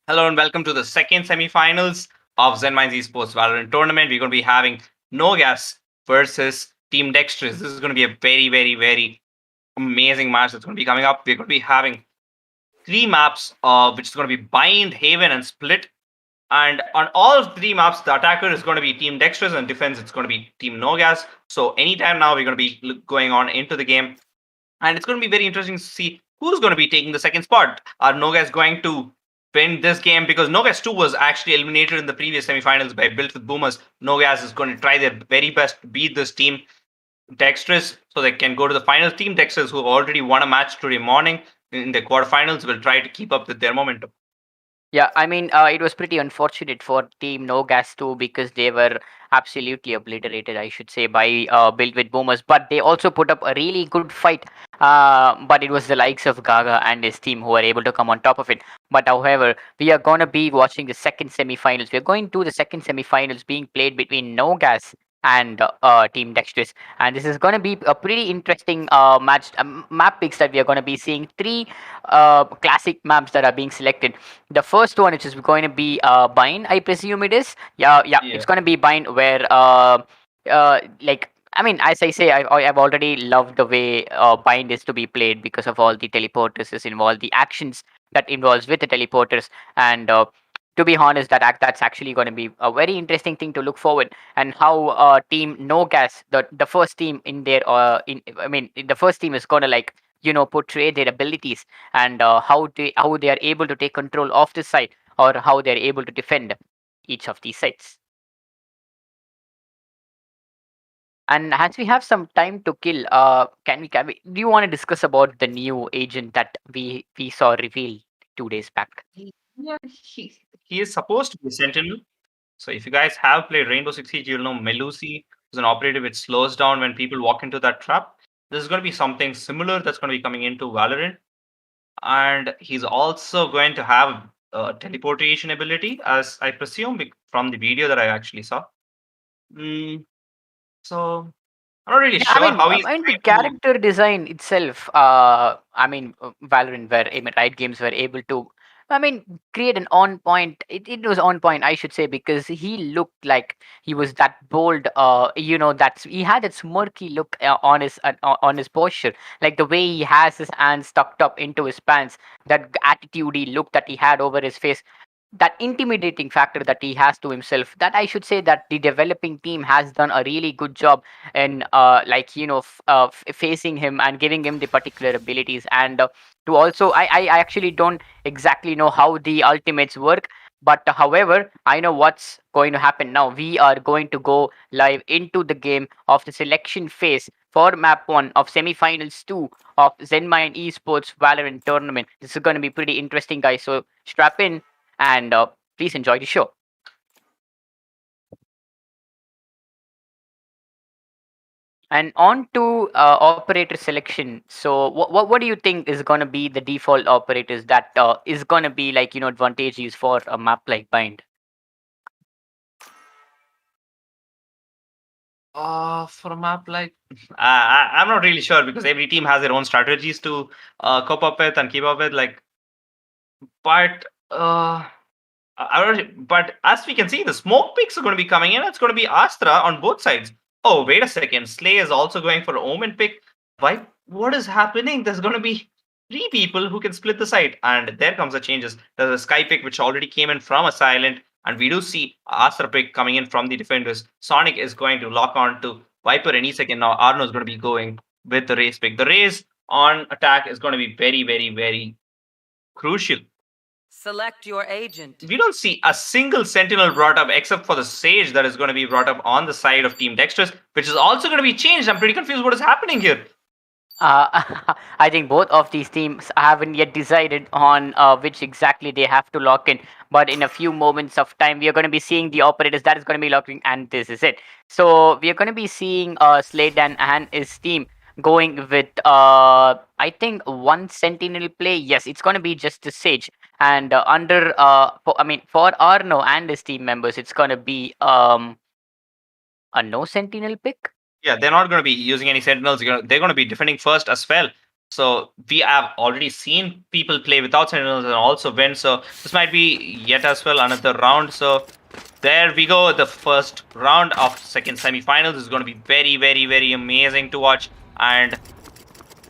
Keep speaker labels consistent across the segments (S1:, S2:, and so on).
S1: Hello and welcome to the second semifinals of Zenminds Esports Valorant Tournament. We're going to be having Nogas versus Team Dexterous. This is going to be a very amazing match that's going to be coming up. We're going to be having three maps, which is going to be Bind, Haven, and Split. And on all three maps, the attacker is going to be Team Dexterous, and defense it's going to be Team Nogas. So anytime now, we're going to be going on into the game, and it's going to be very interesting to see who's going to be taking the second spot. Are Nogas going to win this game? Because Nogas 2 was actually eliminated in the previous semifinals by Built with Boomers. Nogas is going to try their very best to beat this team, Dexterous, so they can go to the final. Team Dexterous, who already won a match today morning in the quarterfinals, will try to keep up with their momentum.
S2: Yeah, I mean, it was pretty unfortunate for Team No Gas too because they were absolutely obliterated, I should say, by Build with Boomers. But they also put up a really good fight. But it was the likes of Gaga and his team who were able to come on top of it. But however, we are going to be watching the second semifinals. We're going to the second semifinals being played between No Gas and Team Dexterous. And this is going to be a pretty interesting match map picks that we are going to be seeing. Three classic maps that are being selected. The first one, which is going to be Bind, I presume it is. Yeah,
S1: Yeah.
S2: it's going to be Bind where, like, I mean, as I say, I've already loved the way Bind is to be played because of all the teleporters is involved, the actions that involves with the teleporters, and to be honest, that's actually going to be a very interesting thing to look forward. And how Team No Gas, the first team in their the first team is going to like portray their abilities and how they are able to take control of the site or how they are able to defend each of these sites. And as we have some time to kill, can we do you want to discuss about the new agent that we saw revealed 2 days back?
S1: Yeah, he is supposed to be Sentinel. So if you guys have played Rainbow Six Siege, you'll know Melusi is an operative which slows down when people walk into that trap. This is going to be something similar that's going to be coming into Valorant. And he's also going to have teleportation ability, as I presume from the video that I actually saw. Mm, so I'm not really
S2: Yeah, I
S1: sure
S2: mean,
S1: how
S2: I
S1: he's
S2: mean the
S1: going to.
S2: character design itself. Valorant, where Riot Games were able to, I mean, create an on point. It was on point, I should say, because he looked like he was that bold. That's he had that smirky look on his posture, like the way he has his hands tucked up into his pants, that attitudey look that he had over his face, that intimidating factor that he has to himself, that I should say that the developing team has done a really good job in facing him and giving him the particular abilities. And to also I actually don't exactly know how the ultimates work, but however, I know what's going to happen now. We are going to go live into the game of the selection phase for map 1 of semifinals 2 of Zenmind Esports Valorant Tournament. This is going to be pretty interesting, guys, so strap in and please enjoy the show. And on to operator selection. So, what do you think is going to be the default operators that is going to be like advantageous for a map like Bind?
S1: For a map like, I'm not really sure because every team has their own strategies to cope up with and keep up with. Like, but I don't. But as we can see, the smoke picks are going to be coming in. It's going to be Astra on both sides. Oh, wait a second. Slay is also going for an Omen pick. Why? What is happening? There's going to be three people who can split the site, and there comes the changes. There's a Sky pick which already came in from a Silent, and we do see Astra pick coming in from the defenders. Sonic is going to lock on to Viper any second now. Arno is going to be going with the race pick. The race on attack is going to be very crucial.
S3: Select your agent.
S1: We don't see a single sentinel brought up except for the sage that is going to be brought up on the side of Team Dexterous, which is also going to be changed. I'm pretty confused what is happening here.
S2: I think both of these teams haven't yet decided on which exactly they have to lock in. But in a few moments of time, we are going to be seeing the operators that is going to be locking, and this is it. So we are going to be seeing Sladen and his team going with I think one Sentinel play. Yes, it's going to be just the Sage, and for Arno and his team members, it's going to be a no Sentinel pick.
S1: Yeah, they're not going to be using any sentinels. They're going to be defending first as well. So we have already seen people play without sentinels and also win. So this might be yet as well another round. So there we go. The first round of second semi-finals is going to be very, very, very amazing to watch. And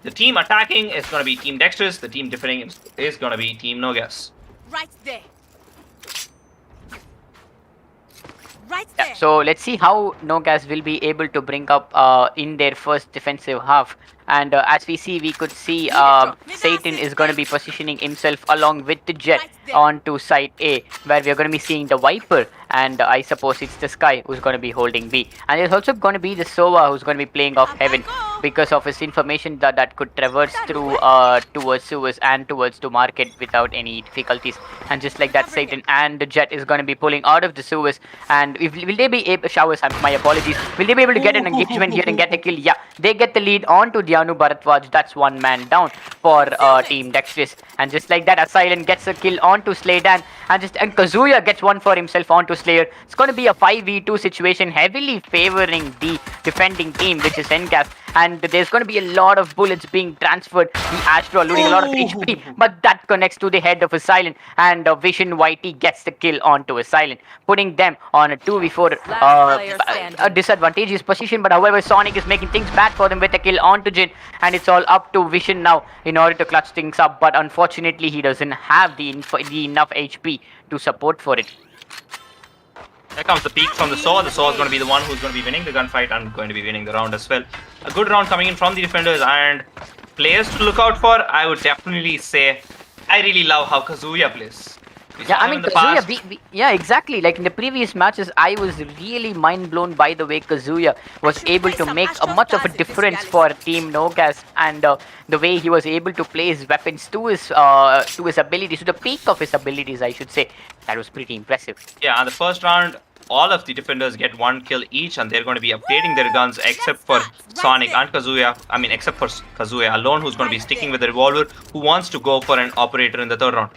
S1: the team attacking is going to be Team Dexterous. The team defending is going to be Team Nogas.
S4: Right there. Right
S2: Yeah,
S4: there.
S2: so let's see how Nogas will be able to bring up in their first defensive half. And as we see, we could see Satan is going to be positioning himself along with the Jet onto side A, where we are going to be seeing the Viper, and I suppose it's the Sky who's going to be holding B. And there's also going to be the Sova who's going to be playing off Heaven because of his information that could traverse through towards sewers and towards to market without any difficulties. And just like that, Satan and the Jet is going to be pulling out of the sewers. And will they be able showers? My apologies. Will they be able to get an engagement here and get a kill? Yeah, they get the lead onto Dianu Bharatwaj. That's one man down for Team Dexterous. And just like that, Asylum gets a kill onto Slaydan, and Kazuya gets one for himself onto Slayer. It's going to be a 5v2 situation, heavily favoring the defending team, which is NCAS. And there's going to be a lot of bullets being transferred. The Astro losing a lot of HP, but that connects to the head of Asylum, and Vision YT gets the kill onto Asylum, putting them on a 2v4 a disadvantageous position. But however, Sonic is making things bad for them with a kill onto Jin, and it's all up to Vision now in order to clutch things up. But unfortunately, he doesn't have the enough HP to support for it.
S1: Here comes the peak from the Saw. The Saw is going to be the one who's going to be winning the gunfight and going to be winning the round as well. A good round coming in from the defenders, and players to look out for. I would definitely say I really love how Kazuya plays.
S2: Yeah, I mean, Kazuya, yeah, exactly. Like in the previous matches, I was really mind blown by the way Kazuya was able to make much of a difference for Team Nogas, and the way he was able to play his weapons to his abilities, to the peak of his abilities, I should say. That was pretty impressive.
S1: Yeah, and the first round, all of the defenders get one kill each, and they're going to be upgrading their guns except for Sonic and Kazuya. I mean, except for Kazuya alone, who's going to be sticking with the revolver, who wants to go for an operator in the third round.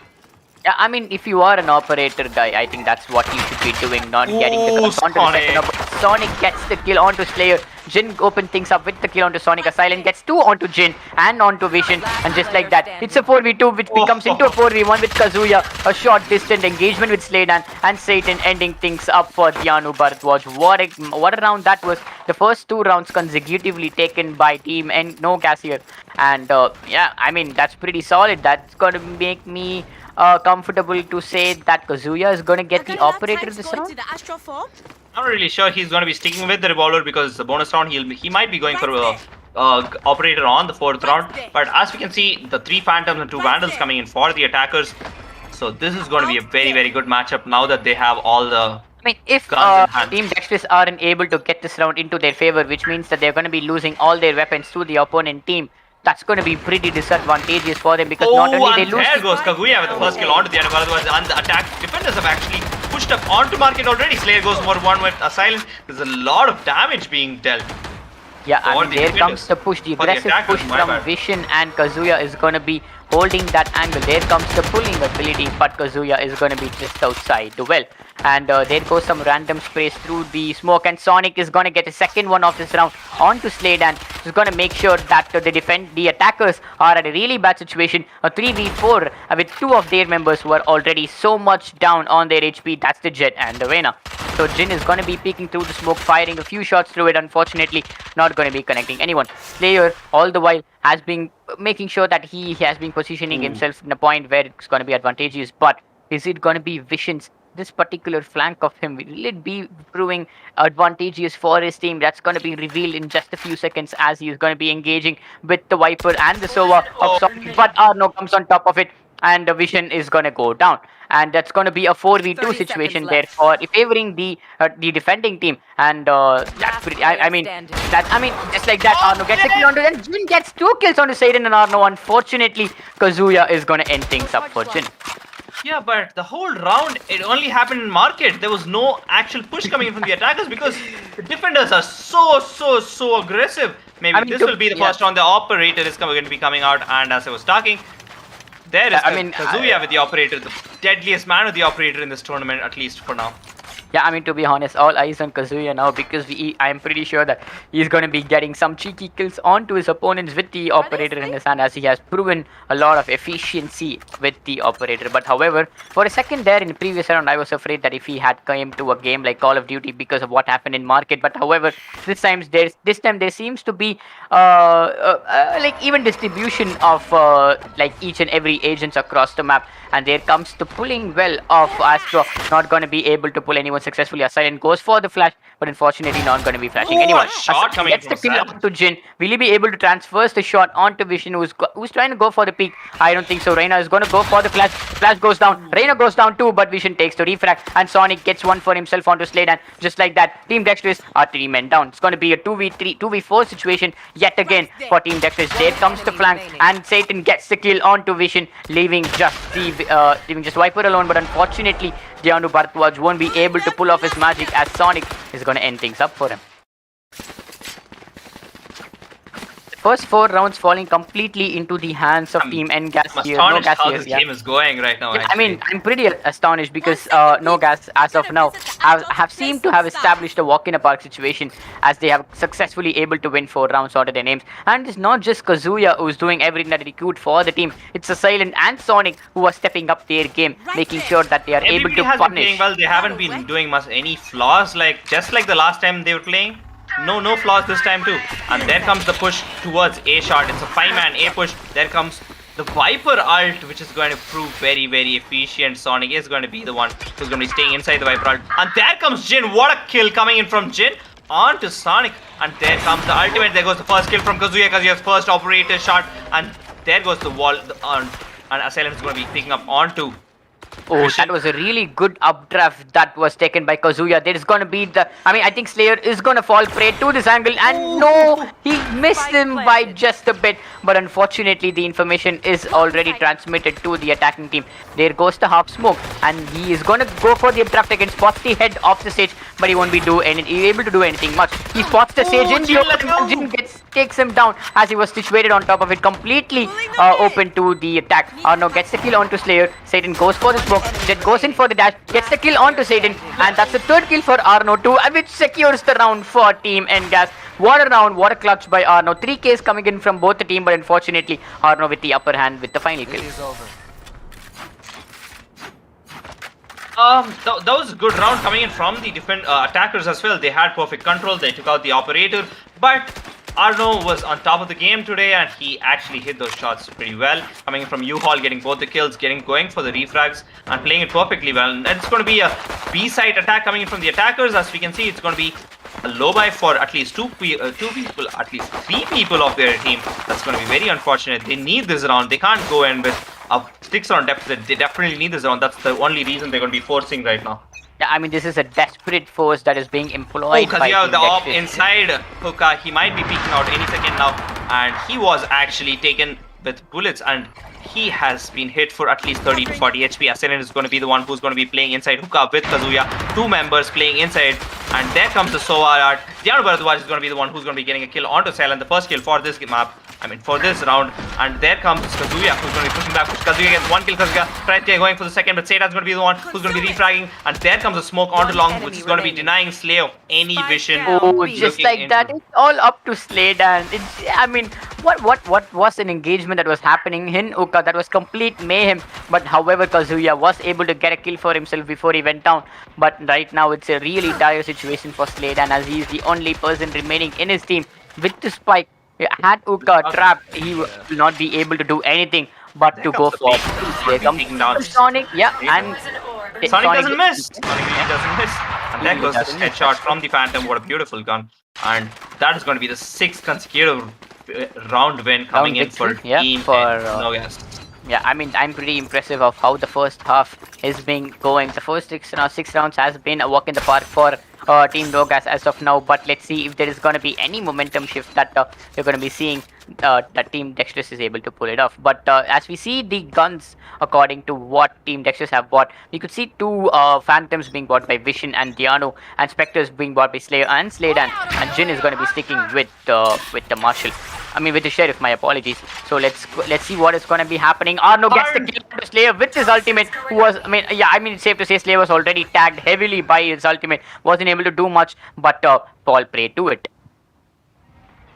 S2: Yeah, I mean, if you are an operator guy, I think that's what you should be doing, not getting the kills onto the second operator. Sonic gets the kill onto Slayer. Jin opens things up with the kill onto Sonic. Asylum gets 2 onto Jin and onto Vision. And just like that, it's a 4v2 which becomes into a 4v1 with Kazuya. A short distance engagement with Slaydan and Satan ending things up for Dianu Bharatwaj. What a round that was. The first 2 rounds consecutively taken by Team and Nogas here. And yeah, I mean, that's pretty solid. That's going to make me comfortable to say that Kazuya is going to get the operator this round.
S1: I'm not really sure he's going to be sticking with the revolver because the bonus round he might be going for a operator on the 4th round. But as we can see, the 3 Phantoms and 2 Vandals coming in for the attackers. So this is going to be a very, very good matchup now that they have all the
S2: I mean, if Team Dexterous aren't able to get this round into their favor, which means that they're going to be losing all their weapons to the opponent team, that's going to be pretty disadvantageous for them because not only they lose.
S1: There goes Kaguya with the first kill onto the Anubharatwaj, and the attack defenders have actually pushed up onto market already. Slayer goes for 1 with Asylum. There's a lot of damage being dealt.
S2: Yeah, I mean, there comes the push, the aggressive push from Vision, and Kazuya is going to be holding that angle. There comes the pulling ability, but Kazuya is going to be just outside the well. And there goes some random sprays through the smoke, and Sonic is going to get a second one of this round onto Slaydan. He's going to make sure that the attackers are at a really bad situation. A 3v4 with 2 of their members who are already so much down on their HP. That's the Jet and the Vena. So Jin is going to be peeking through the smoke, firing a few shots through it. Unfortunately, not going to be connecting anyone. Slayer, all the while, has been making sure that he has been positioning himself in a point where it's going to be advantageous. But is it going to be Vision's this particular flank of him? Will it be proving advantageous for his team? That's going to be revealed in just a few seconds as he is going to be engaging with the Viper and the Sova of Sonic. But Arno comes on top of it, and the Vision is going to go down. And that's going to be a 4v2 situation there for favoring the defending team. And that's pretty. I mean, just like that, Arno gets a kill onto them. Jin gets 2 kills onto Satan and Arno. Unfortunately, Kazuya is going to end things up for Jin.
S1: Yeah, but the whole round, it only happened in market. There was no actual push coming in from the attackers because the defenders are so aggressive. Maybe this will be the first round. The operator is going to be coming out, and as I was talking, there is Kazuya with the operator, the deadliest man with the operator in this tournament, at least for now.
S2: Yeah, I mean, to be honest, all eyes on Kazuya now because I'm pretty sure that he's going to be getting some cheeky kills onto his opponents with the operator in his hand, as he has proven a lot of efficiency with the operator. But however, for a second there in the previous round, I was afraid that if he had come to a game like Call of Duty because of what happened in market. But however, this time there seems to be like even distribution of like each and every agents across the map, and there comes the pulling well of Astro, not going to be able to pull anyone successfully. Silent goes for the flash, but unfortunately not going to be flashing
S1: Ooh,
S2: anyone.
S1: a shot coming
S2: Gets
S1: from
S2: the kill
S1: Silent.
S2: onto Jin. Will he be able to transfer the shot onto Vision, who's trying to go for the peak? I don't think so. Reina is going to go for the flash. Flash goes down. Reina goes down too, but Vision takes the refract, and Sonic gets one for himself onto Slade, and just like that, Team Dexterous are 3 men down. It's going to be a 2v3, 2v4 situation yet again for Team Dexterous. There comes the flank, and Satan gets the kill onto Vision, leaving just Viper alone. But unfortunately, Deanu Bharadwaj won't be able to pull off his magic, as Sonic is going to end things up for him. First 4 rounds falling completely into the hands of Team Ngas
S1: I'm
S2: here.
S1: astonished
S2: Nogas
S1: how
S2: here,
S1: this
S2: yeah.
S1: game is going right now.
S2: Yeah, I
S1: actually.
S2: mean, I'm pretty astonished because Nogas, as of now, have seemed to have established a walk in a park situation, as they have successfully able to win 4 rounds out of their names. And it's not just Kazuya who's doing everything that he could for the team. It's Silent and Sonic who are stepping up their game, making sure that they are
S1: Everybody
S2: able to
S1: has been
S2: punish.
S1: playing well. They haven't been doing much any flaws, like just like the last time they were playing. No flaws this time too. And there comes the push towards A shot. It's a 5-man A push. There comes the Viper ult, which is going to prove very, very efficient. Sonic is going to be the one who's going to be staying inside the Viper ult. And there comes Jin. What a kill coming in from Jin onto Sonic. And there comes the ultimate. There goes the first kill from Kazuya. Kazuya's first operator shot. And there goes the wall. And Assailant is going to be picking up onto.
S2: Oh, that was a really good updraft that was taken by Kazuya. There is going to be I think Slayer is going to fall prey to this angle, and no, he missed him by just a bit. But unfortunately, the information is already transmitted to the attacking team. There goes the half smoke, and he is going to go for the updraft again. Spots the head of the stage, but he won't be able to do anything much. He spots the stage in the open, and Jin takes him down as he was situated on top of it, completely open to the attack. Arno gets the kill onto Slayer. Satan goes for the smoke. Jet goes in for the dash, gets the kill onto Satan, and that's the 3rd kill for Arno too, which secures the round for Team Ngas. What a round, what a clutch by Arno. 3 Ks coming in from both the team, but unfortunately Arno with the upper hand with the final kill.
S1: That was a good round coming in from the different attackers as well. They had perfect control. They took out the operator, but Arno was on top of the game today, and he actually hit those shots pretty well. Coming from U-Haul, getting both the kills, going for the refrags, and playing it perfectly well. And it's going to be a B-side attack coming in from the attackers. As we can see, it's going to be a low buy for at least 2 people, at least 3 people of their team. That's going to be very unfortunate. They need this round. They can't go in with a 6-round deficit. They definitely need this round. That's the only reason they're going to be forcing right now.
S2: Yeah, I mean, this is a desperate force that is being employed by
S1: Kazuya,
S2: Team
S1: the op
S2: Dexterous.
S1: inside hookah, he might be peeking out any second now, and he was actually taken with bullets, and he has been hit for at least 30 to 40 HP. Assailant is going to be the one who's going to be playing inside hookah with Kazuya. 2 members playing inside, and there comes the Sova art. Deanu Bharadwaj is going to be the one who's going to be getting a kill onto Assailant, the first kill for this map. For this round. And there comes Kazuya, who's going to be pushing back. Kazuya gets 1 kill. Kazuya tries going for the second, but Seitan's going to be the one who's going to be refragging. And there comes a smoke onto long, which is going to be denying Slayer any vision.
S2: Oh, just like that, it's all up to Slade. And what was an engagement that was happening in Uka? That was complete mayhem. But however, Kazuya was able to get a kill for himself before he went down. But right now, it's a really dire situation for Slade, and as he's the only person remaining in his team with the spike. Had Uka trapped, he will not be able to do anything but to go for. There comes Sonic, yeah, and
S1: Sonic doesn't miss. Sonic really doesn't miss. And there goes the headshot from the Phantom. What a beautiful gun. And that is going to be the 6th consecutive round win coming in for Team Nogas.
S2: Yeah, I mean, I'm pretty impressive of how the first half is being going. The first 6 rounds has been a walk in the park for Team Nogas as of now. But let's see if there is going to be any momentum shift that we're going to be seeing that Team Dexterous is able to pull it off. But as we see the guns, according to what Team Dexterous have bought, we could see 2 Phantoms being bought by Vision and Deanu, and Spectres being bought by Slayer and Sladen, and Jin is going to be sticking with the Marshal. I mean, with the Sheriff, my apologies. So let's see what is going to be happening. Arno gets the kill onto Slayer with his ultimate, who was, I mean, it's safe to say Slayer was already tagged heavily by his ultimate. Wasn't able to do much, but Paul prayed to it.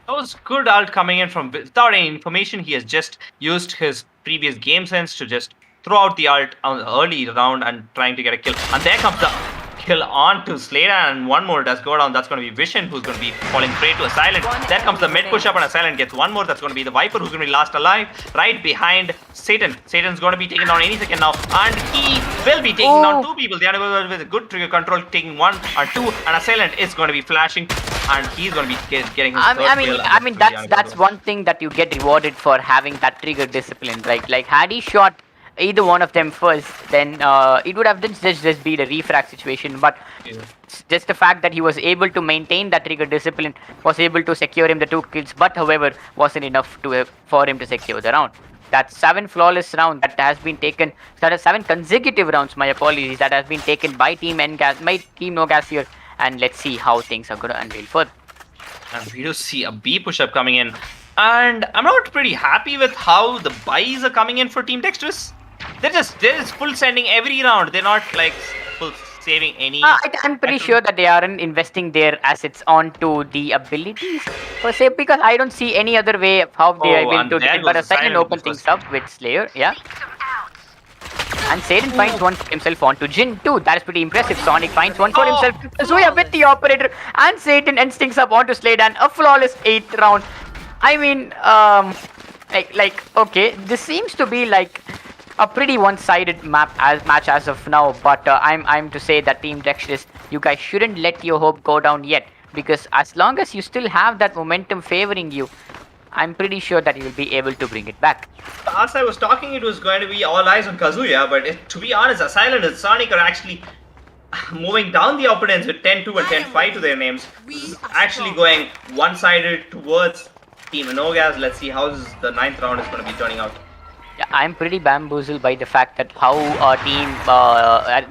S1: That was good ult coming in from without any information. He has just used his previous game sense to just throw out the ult on the early round and trying to get a kill. And there comes the kill on to Slayer, and one more does go down. That's going to be Vision, who's going to be falling prey to a Silent. There comes the mid push up, and a Silent gets one more. That's going to be the Viper, who's going to be last alive right behind Satan. Satan's going to be taken down any second now, and he will be taking down two people. The other with a good trigger control, taking one or two, and a Silent is going to be flashing, and he's going to be getting his third kill.
S2: I mean that's one thing that you get rewarded for having that trigger discipline, right? Like had he shot either one of them first, then it would have just been a refract situation. But just the fact that he was able to maintain that trigger discipline, was able to secure him the 2 kills, but however wasn't enough for him to secure the round. That's 7 flawless rounds that has been taken. That is 7 consecutive rounds. My apologies. That has been taken by Team Nogas here, and let's see how things are going to unveil further.
S1: And we do see a B push-up coming in, and I'm not pretty happy with how the buys are coming in for Team Dexterous. They're just full sending every round. They're not like full saving any.
S2: I'm pretty sure that they aren't investing their assets onto the abilities per se, because I don't see any other way of how they are able to do it. But a second open things up with Slayer, yeah. And Satan finds one for himself onto Jin too. That is pretty impressive. Sonic finds one for himself. Kazuya with the operator, and Satan ends things up onto Slaydan. A flawless 8th round. I mean, okay, this seems to be like a pretty one-sided match as of now, but I'm to say that Team Dexterous, you guys shouldn't let your hope go down yet, because as long as you still have that momentum favoring you, I'm pretty sure that you will be able to bring it back.
S1: As I was talking, it was going to be all eyes on Kazuya, but to be honest, Asylum and Sonic are actually moving down the opponents with 10-2 and 10-5 to their names. This is actually going one-sided towards Team Nogas. Let's see how the 9th round is going to be turning out.
S2: Yeah, I'm pretty bamboozled by the fact that how Team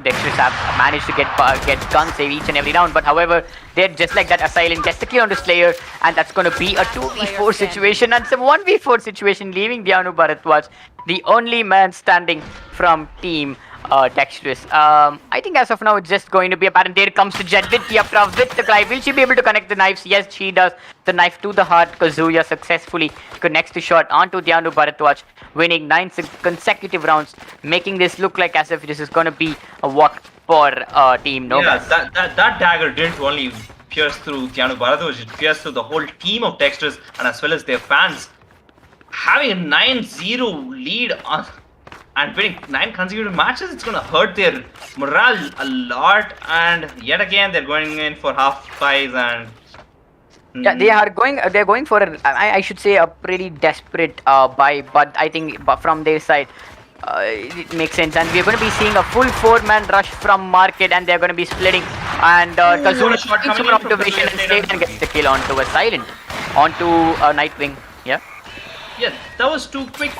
S2: Dexterous have managed to get guns save each and every round. But however, they're just like that. Asylum gets the kill on the Slayer, and that's going to be a 2v4 situation, and some 1v4 situation, leaving Dianu Bharatwaj the only man standing from Team Dexterous. I think as of now it's just going to be a pattern. There comes the Jet with the Yapra with the Clive. Will she be able to connect the knives? Yes, she does. The knife to the heart. Kazuya successfully connects the shot onto Dianu Bharatwaj, winning 9 consecutive rounds, making this look like as if this is going to be a walk for Team Nogas.
S1: Yeah, that dagger didn't only pierce through Dianu Bharatwaj, it pierced through the whole team of Dexterous and as well as their fans. Having a 9-0 lead on and winning 9 consecutive matches, it's going to hurt their morale a lot, and yet again they're going in for half buys and
S2: yeah, they're going for I should say a pretty desperate buy, but I think from their side it makes sense, and we're going to be seeing a full 4-man rush from Market, and they're going to be splitting, and Kazuya takes over onto Vision and Satan gets the kill onto a Silent, onto Nightwing, yeah.
S1: Yeah, that was 2 quick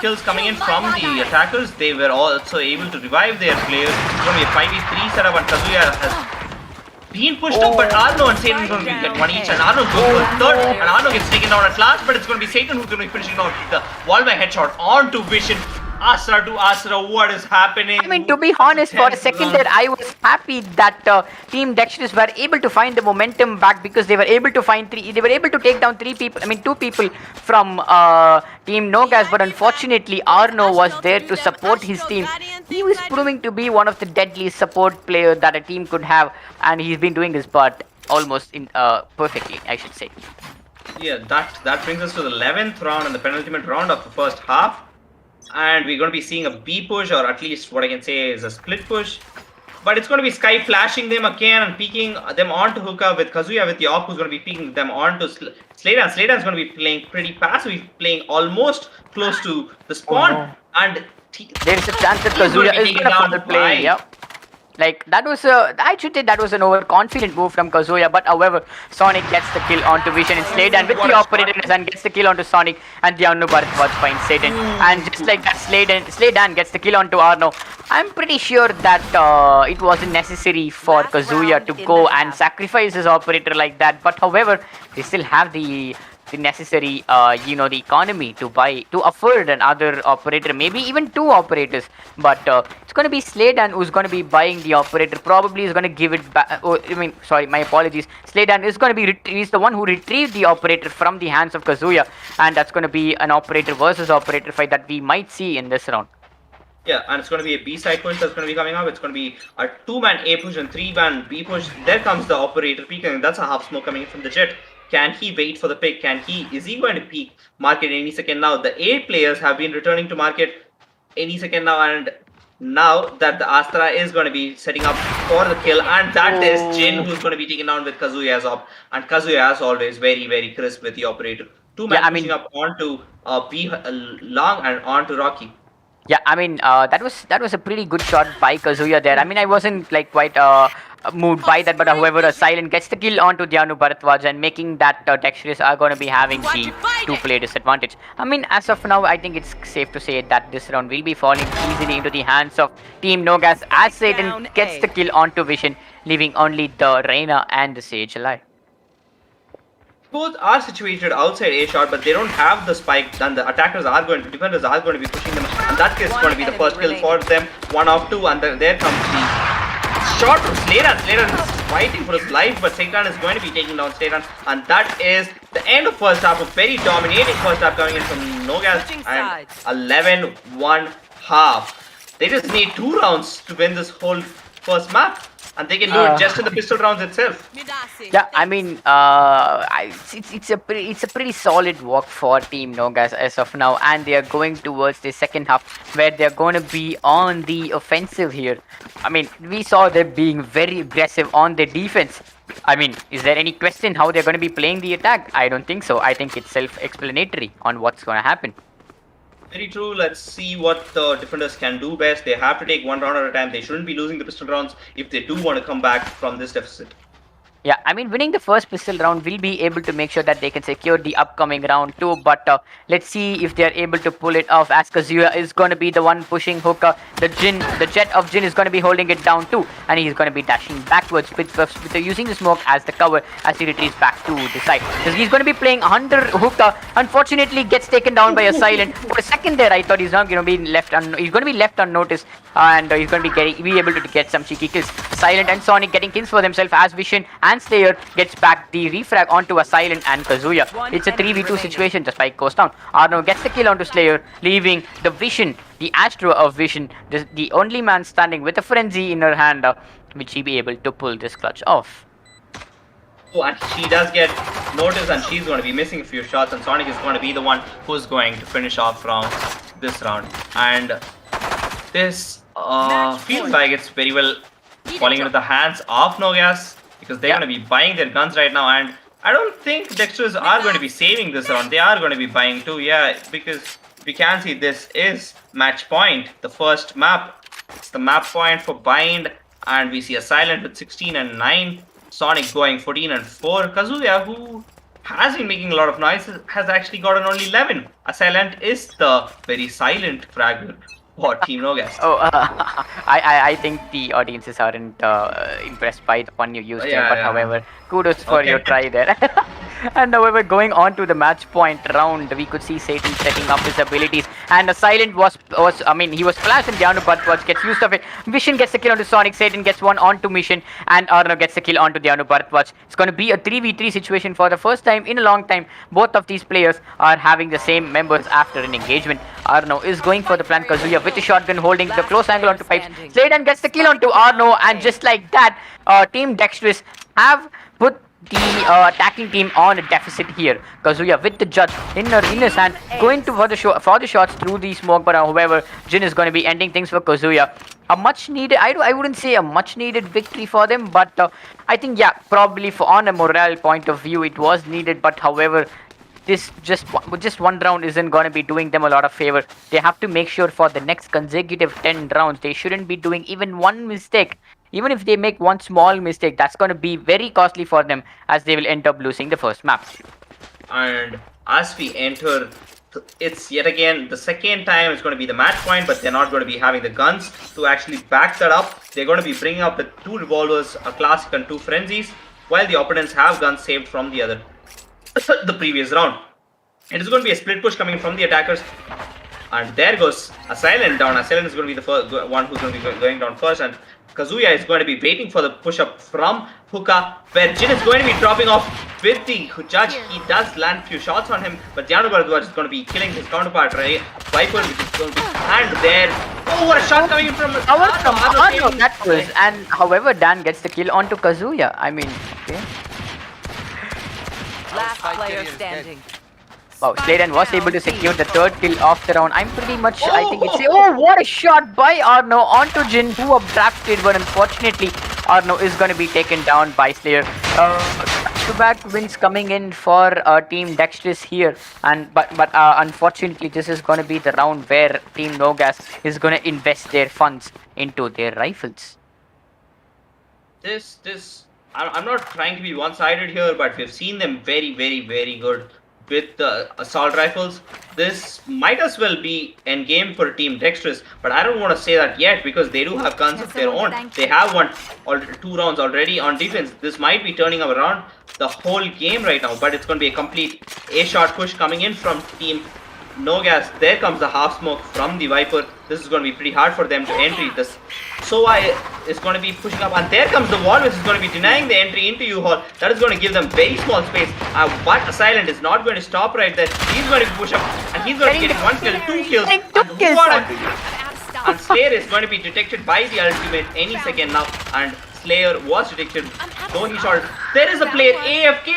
S1: kills coming in from the attackers. They were also able to revive their players. It's going to be a 5v3 setup, and Kazuya has been pushed up, but Arno and Satan are going to get one each, and Arno goes for a third, and Arno gets taken down at last, but it's going to be Satan who's going to be finishing off the wall by headshot onto Vision. Asra to Asra, what is happening?
S2: I mean, to be honest, for a second there, I was happy that Team Dexterous were able to find the momentum back, because they were able to find they were able to take down 2 people from Team Nogas, but unfortunately Arno was there to support his team. He was proving to be one of the deadliest support players that a team could have, and he's been doing his part almost perfectly, I should say.
S1: Yeah, that brings us to the 11th round and the penultimate round of the first half. And we're going to be seeing a B push, or at least what I can say is a split push. But it's going to be Sky flashing them again and peeking them onto Hookah with Kazuya with the op, who's going to be peeking them onto Slaydan. Slaydan's going to be playing pretty passive, playing almost close to the spawn. And
S2: there's a chance that Kazuya is going to fall play. Yeah. Like, that was I should say that was an overconfident move from Kazuya, but however, Sonic gets the kill onto Vision and Slaydan with the operator and gets the kill onto Sonic, and the Dianu Bharatwaj finds Satan. And just like that, Slaydan gets the kill onto Arno. I'm pretty sure that it wasn't necessary for Kazuya to go and sacrifice his operator like that, but however, they still have the the necessary, the economy to afford another operator, maybe even two operators. But it's going to be Slaydan who's going to be buying the operator. Probably is going to give it back. Oh, I mean, sorry, my apologies. Slaydan is going to be he's the one who retrieved the operator from the hands of Kazuya, and that's going to be an operator versus operator fight that we might see in this round.
S1: Yeah, and it's going to be a B-side push that's going to be coming up. It's going to be a 2-man A push and 3-man B push. There comes the operator peeking. That's a half smoke coming in from the Jet. Can he wait for the pick? Is he going to peek market any second now? The A players have been returning to market any second now, and now that the Astra is going to be setting up for the kill, and that is Jin who's going to be taken down with Kazuya as op. And Kazuya, as always, very, very crisp with the operator. 2-man pushing up onto B long and onto Rocky.
S2: Yeah, I mean, that was a pretty good shot by Kazuya there. I mean, I wasn't like quite moved by that, but however, a Silent gets the kill onto Dhyanu Bharadwaj, and making that Dexterous are going to be having the two-player disadvantage. I mean, as of now, I think it's safe to say that this round will be falling easily into the hands of Team Nogas, as Satan gets the kill onto Vision, leaving only the Reyna and the Sage alive.
S1: Both are situated outside A shot, but they don't have the spike. Then the defenders are going to be pushing them, and that is going to be the first kill for them. 1 of 2, and there comes the shot from Slaydan. Slaydan is fighting for his life, but Slaydan is going to be taking down Slaydan, and that is the end of first half. A very dominating first half coming in from Nogas, and 11-1 half. They just need 2 rounds to win this whole first map. And they can do it just in the pistol rounds itself.
S2: Yeah, I mean, it's a pretty solid walk for Team Nogas as of now, and they are going towards the second half where they are going to be on the offensive here. I mean, we saw them being very aggressive on the defense. I mean, is there any question how they're going to be playing the attack? I don't think so. I think it's self-explanatory on what's going to happen.
S1: Very true. Let's see what the defenders can do best. They have to take 1 round at a time. They shouldn't be losing the pistol rounds if they do want to come back from this deficit.
S2: Yeah, I mean, winning the first pistol round will be able to make sure that they can secure the upcoming round too. But let's see if they are able to pull it off, as Kazuya is going to be the one pushing Hookah. The Jet of Jin is going to be holding it down too, and he's going to be dashing backwards with using the smoke as the cover as he retreats back to the side. Because he's going to be playing under Hookah. Unfortunately, gets taken down by a Silent. For a second there, I thought he's not going to be left. He's going to be left unnoticed, and he's going to be able to get some cheeky kills. Silent and Sonic getting kills for themselves as Vision and Slayer gets back the refrag onto a Silent and Kazuya. It's a 3v2 situation. The spike goes down. Arno gets the kill onto Slayer, leaving the Vision, the Astro of Vision, the only man standing with a frenzy in her hand, which he be able to pull this clutch off.
S1: Oh, and she does get noticed, and she's going to be missing a few shots, and Sonic is going to be the one who's going to finish off from this round. And this feels like it's very well falling into the hands of Nogas, because they're going to be buying their guns right now, and I don't think Dexterous are going to be saving this round. They are going to be buying too, yeah, because we can see this is match point, the first map. It's the map point for Bind, and we see a Silent with 16 and 9, Sonic going 14 and 4, Kazuya, who has been making a lot of noise, has actually gotten only 11. A Silent is the very silent fragment for Team Nogas.
S2: Oh, I think the audiences aren't impressed by the one you used there, but however, kudos for your try there. And however, going on to the match point round, we could see Satan setting up his abilities, and a Silent he was flashed and down to Bharadwaj, gets used of it. Vision gets the kill onto Sonic, Satan gets one onto Mission, and Arno gets the kill onto Dhyanu Bharadwaj. It's going to be a 3v3 situation for the first time in a long time. Both of these players are having the same members after an engagement. Arno is going for the plan. Kazuya with the shotgun holding the close angle onto pipes. Slaydan gets the kill onto Arno, and just like that, Team Dexterous have put the attacking team on a deficit here. Kazuya with the judge in his hand, going for the shots through the smoke, but however, Jin is going to be ending things for Kazuya. A much needed, I wouldn't say a much needed victory for them, but I think, yeah, probably on a morale point of view, it was needed, but however, this just one round isn't going to be doing them a lot of favor. They have to make sure for the next consecutive 10 rounds, they shouldn't be doing even one mistake. Even if they make one small mistake, that's going to be very costly for them, as they will end up losing the first map.
S1: And as we enter, it's yet again the second time it's going to be the match point, but they're not going to be having the guns to actually back that up. They're going to be bringing up with 2 revolvers, a classic and 2 frenzies, while the opponents have guns saved from the other. the previous round. It is going to be a split push coming from the attackers. And there goes Assailant down. Assailant is going to be the first one who's going to be going down first. And Kazuya is going to be waiting for the push-up from Hookah, where Jin is going to be dropping off with the judge. He does land a few shots on him, but Janu Bharadwaj is going to be killing his counterpart, right? Viper, which is going to be and there. Oh, what a shot coming in from
S2: Arno, that was. And however, Dan gets the kill onto Kazuya. I mean, okay.
S3: Last player standing.
S2: Wow, Slayden was able to secure the third kill of the round. I'm pretty much, I think it's... Oh, what a shot by Arno onto Jin, who abducted, but unfortunately, Arno is going to be taken down by Slayer. Back-to-back wins coming in for Team Dexterous here, and but unfortunately, this is going to be the round where Team Nogas is going to invest their funds into their rifles.
S1: I'm not trying to be one-sided here, but we've seen them very, very, very good with the assault rifles. This might as well be endgame for Team Dexterous, but I don't want to say that yet because they do have guns of their own. They have won 2 rounds already on defense. This might be turning around the whole game right now, but it's going to be a complete A-shot push coming in from Team Nogas. There comes the half smoke from the Viper. This is going to be pretty hard for them to entry. This Sova is going to be pushing up, and there comes the wall, which is going to be denying the entry into U-Hall. That is going to give them very small space. But Assailant is not going to stop right there. He's going to push up, and he's going to get 1 kill, 2 kills. And Slayer is going to be detected by the ultimate any second now. And Slayer was detected, though he shot. There is a player AFK.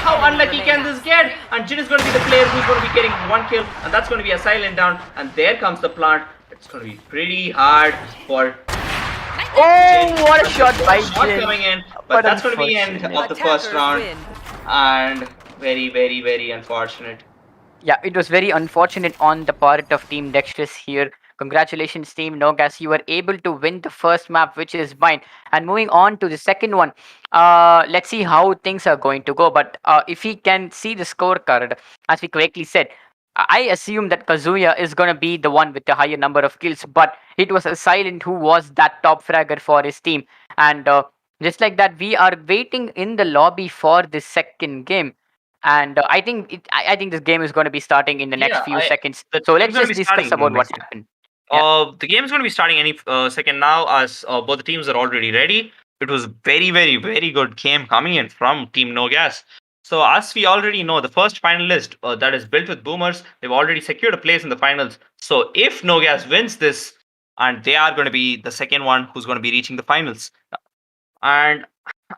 S1: How unlucky can this get? And Jin is going to be the player who's going to be getting 1 kill, and that's going to be Assailant down. And there comes the plant. It's going to be pretty hard for.
S2: Oh, what a shot by Jin!
S1: Coming in, but that's going to be the end of the first round, and very, very, very unfortunate.
S2: Yeah, it was very unfortunate on the part of Team Dexterous here. Congratulations, Team Nogas. You were able to win the first map, which is mine. And moving on to the second one, let's see how things are going to go. But if we can see the scorecard, as we correctly said, I assume that Kazuya is going to be the one with the higher number of kills. But it was Assailant who was that top fragger for his team. And just like that, we are waiting in the lobby for the second game. And I think this game is going to be starting in the next few seconds. So let's just discuss about what happened.
S1: The game is going to be starting any second now, as both the teams are already ready. It was very, very, very good game coming in from Team Nogas. So as we already know, the first finalist that is built with Boomers, they've already secured a place in the finals. So if Nogas wins this, and they are going to be the second one who's going to be reaching the finals. And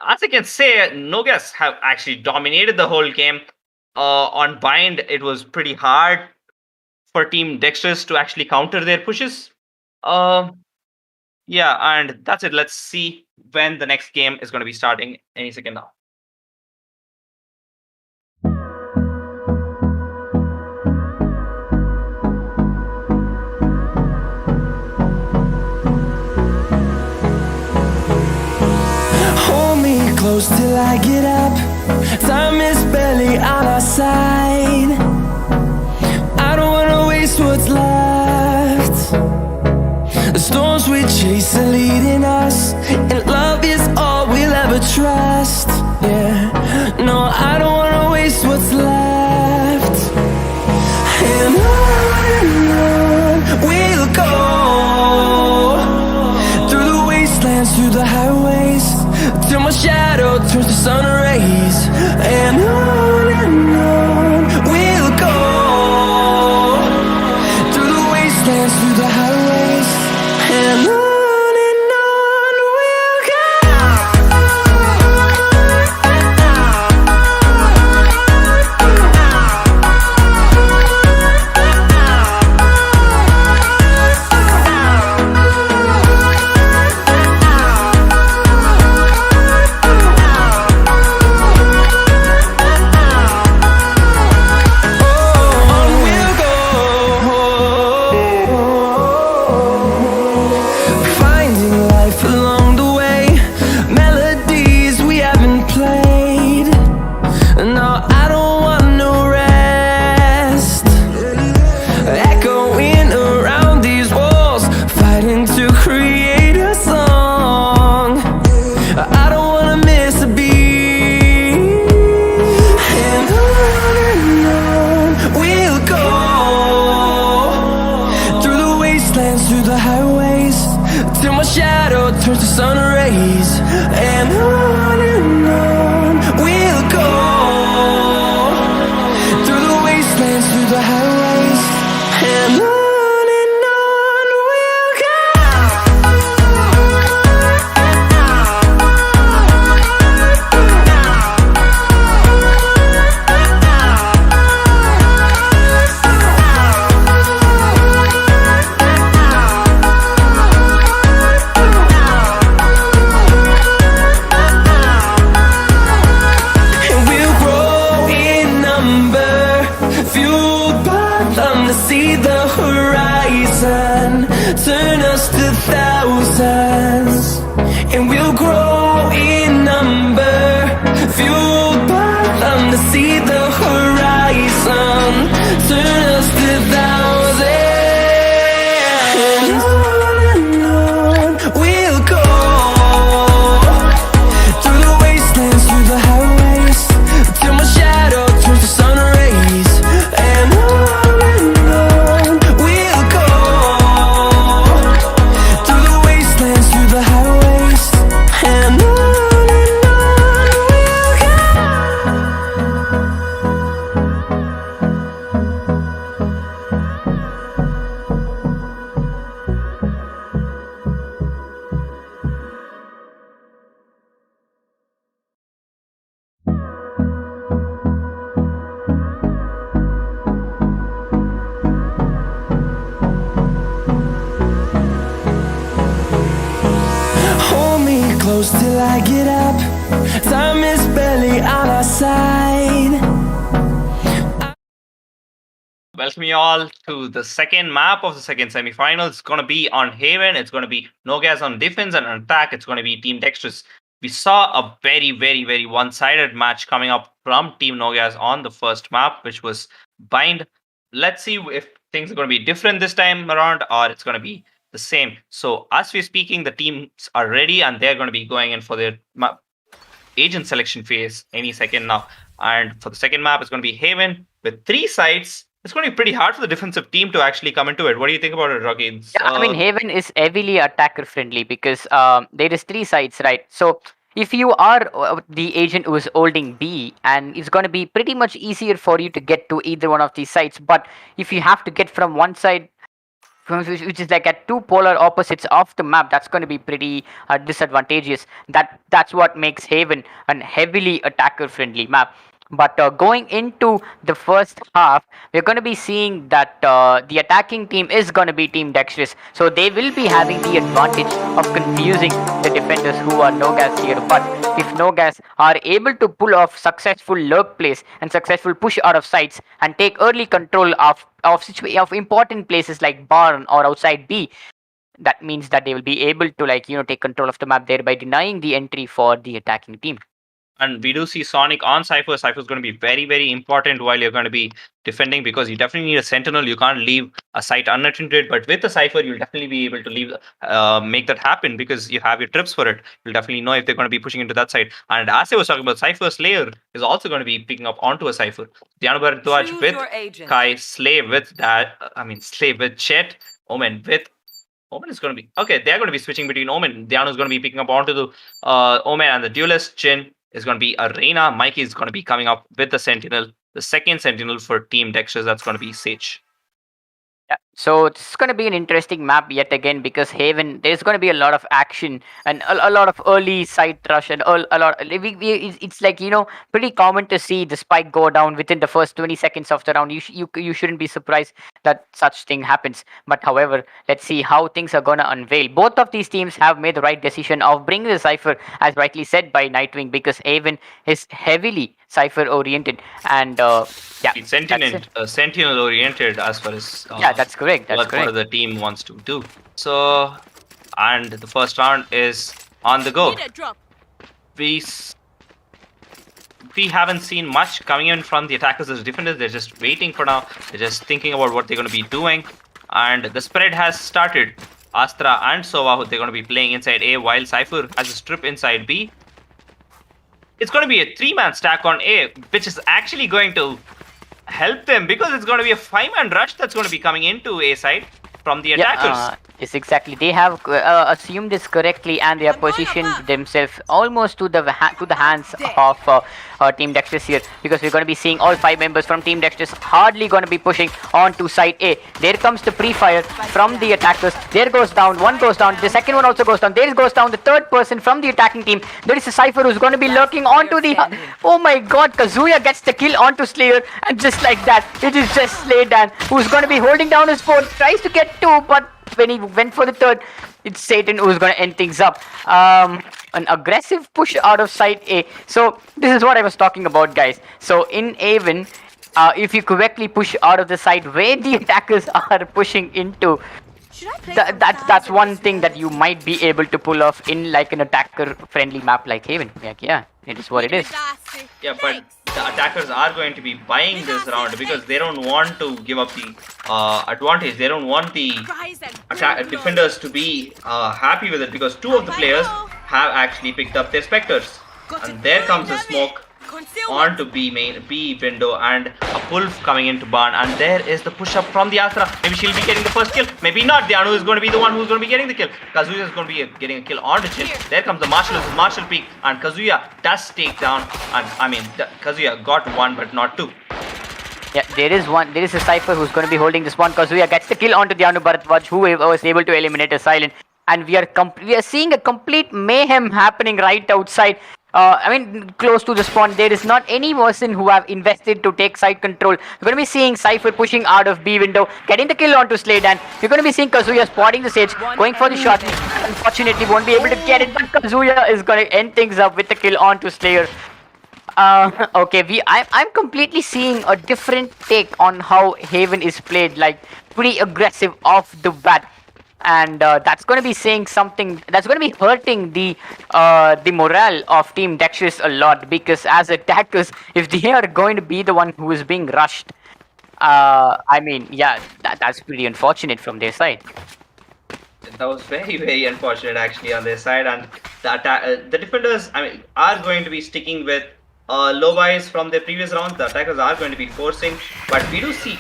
S1: as I can say, Nogas have actually dominated the whole game. On Bind, it was pretty hard for Team Dexterous to actually counter their pushes. Yeah, and that's it. Let's see when the next game is going to be starting any second now.
S5: Hold me close till I get up. Time is barely on our side. I don't wanna waste what's left. The storms we chase are leading us, and love is all we'll ever trust. Yeah, no, I don't wanna waste what's left. And on we'll go, through the wastelands, through the highways, till my shadow turns to sun rays. And on we'll go, through the wastelands, through the highways, and on we'll go. close till I get up. Time is barely on our side.
S1: Welcome you all to the second map of the second semi-final. It's going to be on Haven. It's going to be Nogas on defense, and on attack, it's going to be Team Dexterous. We saw a very, very, very one-sided match coming up from Team Nogas on the first map, which was Bind. Let's see if things are going to be different this time around, or it's going to be the same. So as we're speaking, the teams are ready, and they're going to be going in for their agent selection phase any second now. And for the second map, it's going to be Haven with 3 sites. It's going to be pretty hard for the defensive team to actually come into it. What do you think about it, Rocky?
S2: Yeah, I mean, Haven is heavily attacker friendly because there is 3 sides, right? So if you are the agent who is holding B, and it's going to be pretty much easier for you to get to either one of these sides. But if you have to get from one side, which is like at 2 polar opposites of the map, that's going to be pretty disadvantageous. That's what makes Haven a heavily attacker friendly map. But going into the first half, we're going to be seeing that the attacking team is going to be Team Dexterous. So they will be having the advantage of confusing the defenders who are Nogas here. But if Nogas are able to pull off successful lurk plays and successful push out of sights and take early control of important places like barn or outside B, that means that they will be able to take control of the map, thereby denying the entry for the attacking team.
S1: And we do see Sonic on Cypher. Cypher is going to be very, very important while you're going to be defending, because you definitely need a Sentinel. You can't leave a site unattended. But with the Cypher, you'll definitely be able to make that happen, because you have your trips for it. You'll definitely know if they're going to be pushing into that side. And as I was talking about, Cypher Slayer is also going to be picking up onto a Cypher. Dianu Bharadwaj
S3: Choose
S1: with
S3: your agent.
S1: Kai, Slave with Slave with Chet, Omen with Omen is going to be okay. They're going to be switching between Omen. Dianu is going to be picking up onto the Omen, and the Duelist Chin is going to be Arena. Mikey is going to be coming up with the Sentinel. The second Sentinel for Team Dexterous, that's going to be Sage.
S2: Yeah, so it's going to be an interesting map yet again, because Haven, there's going to be a lot of action and a lot of early side rush, and a lot. It's like, pretty common to see the spike go down within the first 20 seconds of the round. You shouldn't be surprised that such thing happens. But however, let's see how things are going to unveil. Both of these teams have made the right decision of bringing the Cypher, as rightly said by Nightwing, because Haven is heavily Cypher oriented, and
S1: It's Sentinel oriented as far as
S2: that's correct. That's
S1: what
S2: correct.
S1: the team wants to do. So, and the first round is on the go.
S4: Need a drop.
S1: We haven't seen much coming in from the attackers as defenders. They're just waiting for now. They're just thinking about what they're going to be doing. And the spread has started. Astra and Sova, they're going to be playing inside A, while Cypher has a strip inside B. It's going to be a 3-man stack on A, which is actually going to help them, because it's going to be a 5-man rush that's going to be coming into A side from the attackers.
S2: Yes, exactly. They have assumed this correctly, and they have positioned themselves almost to the hands of Team Dexterous here, because we're going to be seeing all 5 members from Team Dexterous hardly going to be pushing on to side A. There comes the pre-fire from the attackers. There goes down. One goes down. The second one also goes down. There goes down the third person from the attacking team. There is a Cypher who's going to be lurking onto the... Oh my god, Kazuya gets the kill onto Slayer, and just like that, it is just Slaydan who's going to be holding down his phone. Tries to get 2, but when he went for the third, it's Satan who's going to end things up. An aggressive push out of side A. So this is what I was talking about, guys. So in Haven, if you correctly push out of the side where the attackers are pushing into, that's one thing that you might be able to pull off in like an attacker friendly map like Haven. Yeah, it is what it is.
S1: Yeah, but the attackers are going to be buying this round, because they don't want to give up the advantage. They don't want the defenders to be happy with it, because 2 of the players have actually picked up their Spectres. And there comes a smoke onto B window, and a pull coming into barn, and there is the push up from the Astra. Maybe she'll be getting the first kill, maybe not. Dianu is going to be the one who's going to be getting the kill. Kazuya is going to be getting a kill onto Chin. There comes the Marshall peak, and Kazuya does take down, and Kazuya got 1 but not 2.
S2: Yeah, there is a Cypher who's going to be holding this one. Kazuya gets the kill onto Dianu Bharadwaj, who was able to eliminate a silent. And we are seeing a complete mayhem happening right outside. close to the spawn. There is not any person who have invested to take side control. You're going to be seeing Cypher pushing out of B window, getting the kill onto Slade, and you're going to be seeing Kazuya spotting the Sage, going for the shot. Unfortunately, won't be able to get it, but Kazuya is going to end things up with the kill onto Slayer. Okay, I'm completely seeing a different take on how Haven is played, like pretty aggressive off the bat. And that's going to be saying something. That's going to be hurting the morale of Team Dexterous a lot, because as attackers, if they are going to be the one who is being rushed, that's pretty unfortunate from their side.
S1: That was very, very unfortunate actually on their side, and the defenders, are going to be sticking with low buys from their previous round. The attackers are going to be forcing, but we do see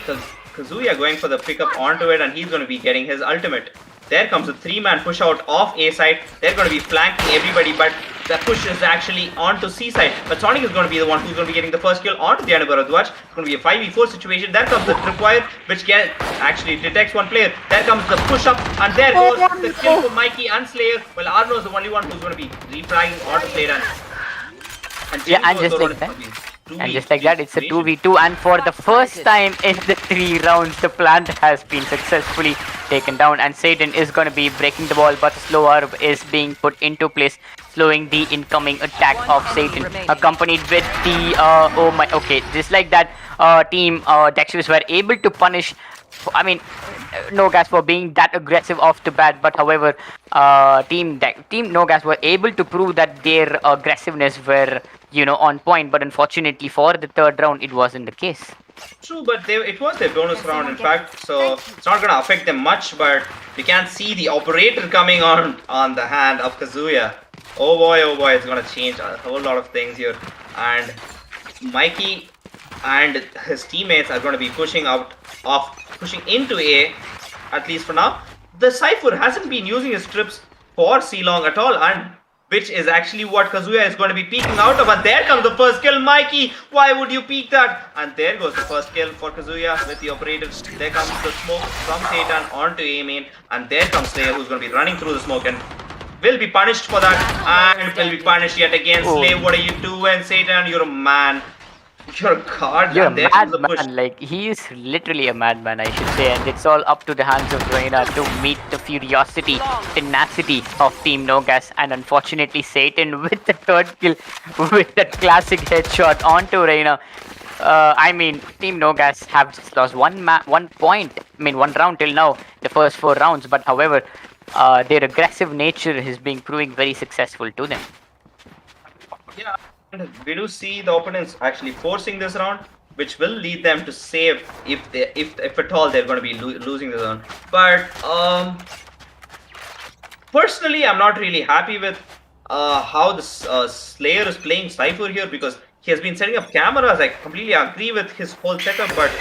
S1: Kazuya going for the pickup onto it, and he's going to be getting his ultimate. There comes a 3-man push out off A side. They're going to be flanking everybody, but the push is actually onto C side. But Sonic is going to be the one who's going to be getting the first kill onto the Bharadwaj. It's going to be a 5v4 situation. There comes the tripwire, which actually detects one player. There comes the push up, and there goes the kill for Mikey and Slayer. Well, Arno is the only one who's going to be refragging onto Slayer.
S2: And just like that, it's a 2v2, and for the first time in the 3 rounds, the plant has been successfully taken down, and Satan is going to be breaking the wall, but the slow orb is being put into place, slowing the incoming attack of Satan, accompanied with the, just like that, Team Dexterous were able to punish, Nogas for being that aggressive off the bat, but however, Team Nogas were able to prove that their aggressiveness were, on point, but unfortunately for the 3rd round, it wasn't the case.
S1: True, but it was their bonus round, in fact, so it's not going to affect them much, but we can see the operator coming on the hand of Kazuya. Oh boy, it's going to change a whole lot of things here, and Mikey and his teammates are going to be pushing into A, at least for now. The Cypher hasn't been using his trips for C-Long at all, and which is actually what Kazuya is going to be peeking out of. And there comes the first kill. Mikey, why would you peek that? And there goes the first kill for Kazuya with the operator. There comes the smoke from Satan onto A main, and there comes Slayer, who's going to be running through the smoke and will be punished for that, and will be punished yet again. Slave, what are you doing? Satan, you're a man. You're a god.
S2: You're a madman. Like, he is literally a madman, I should say, and it's all up to the hands of Reina to meet the furiosity, tenacity of Team Nogas, and unfortunately Satan with the 3rd kill with that classic headshot onto Reina. Team Nogas have just lost one round till now, the first 4 rounds, but however, their aggressive nature is being proving very successful to them.
S1: Yeah. We do see the opponents actually forcing this round, which will lead them to save if at all they're going to be losing this round. But personally, I'm not really happy with how the Slayer is playing Cypher here, because he has been setting up cameras. I completely agree with his whole setup, but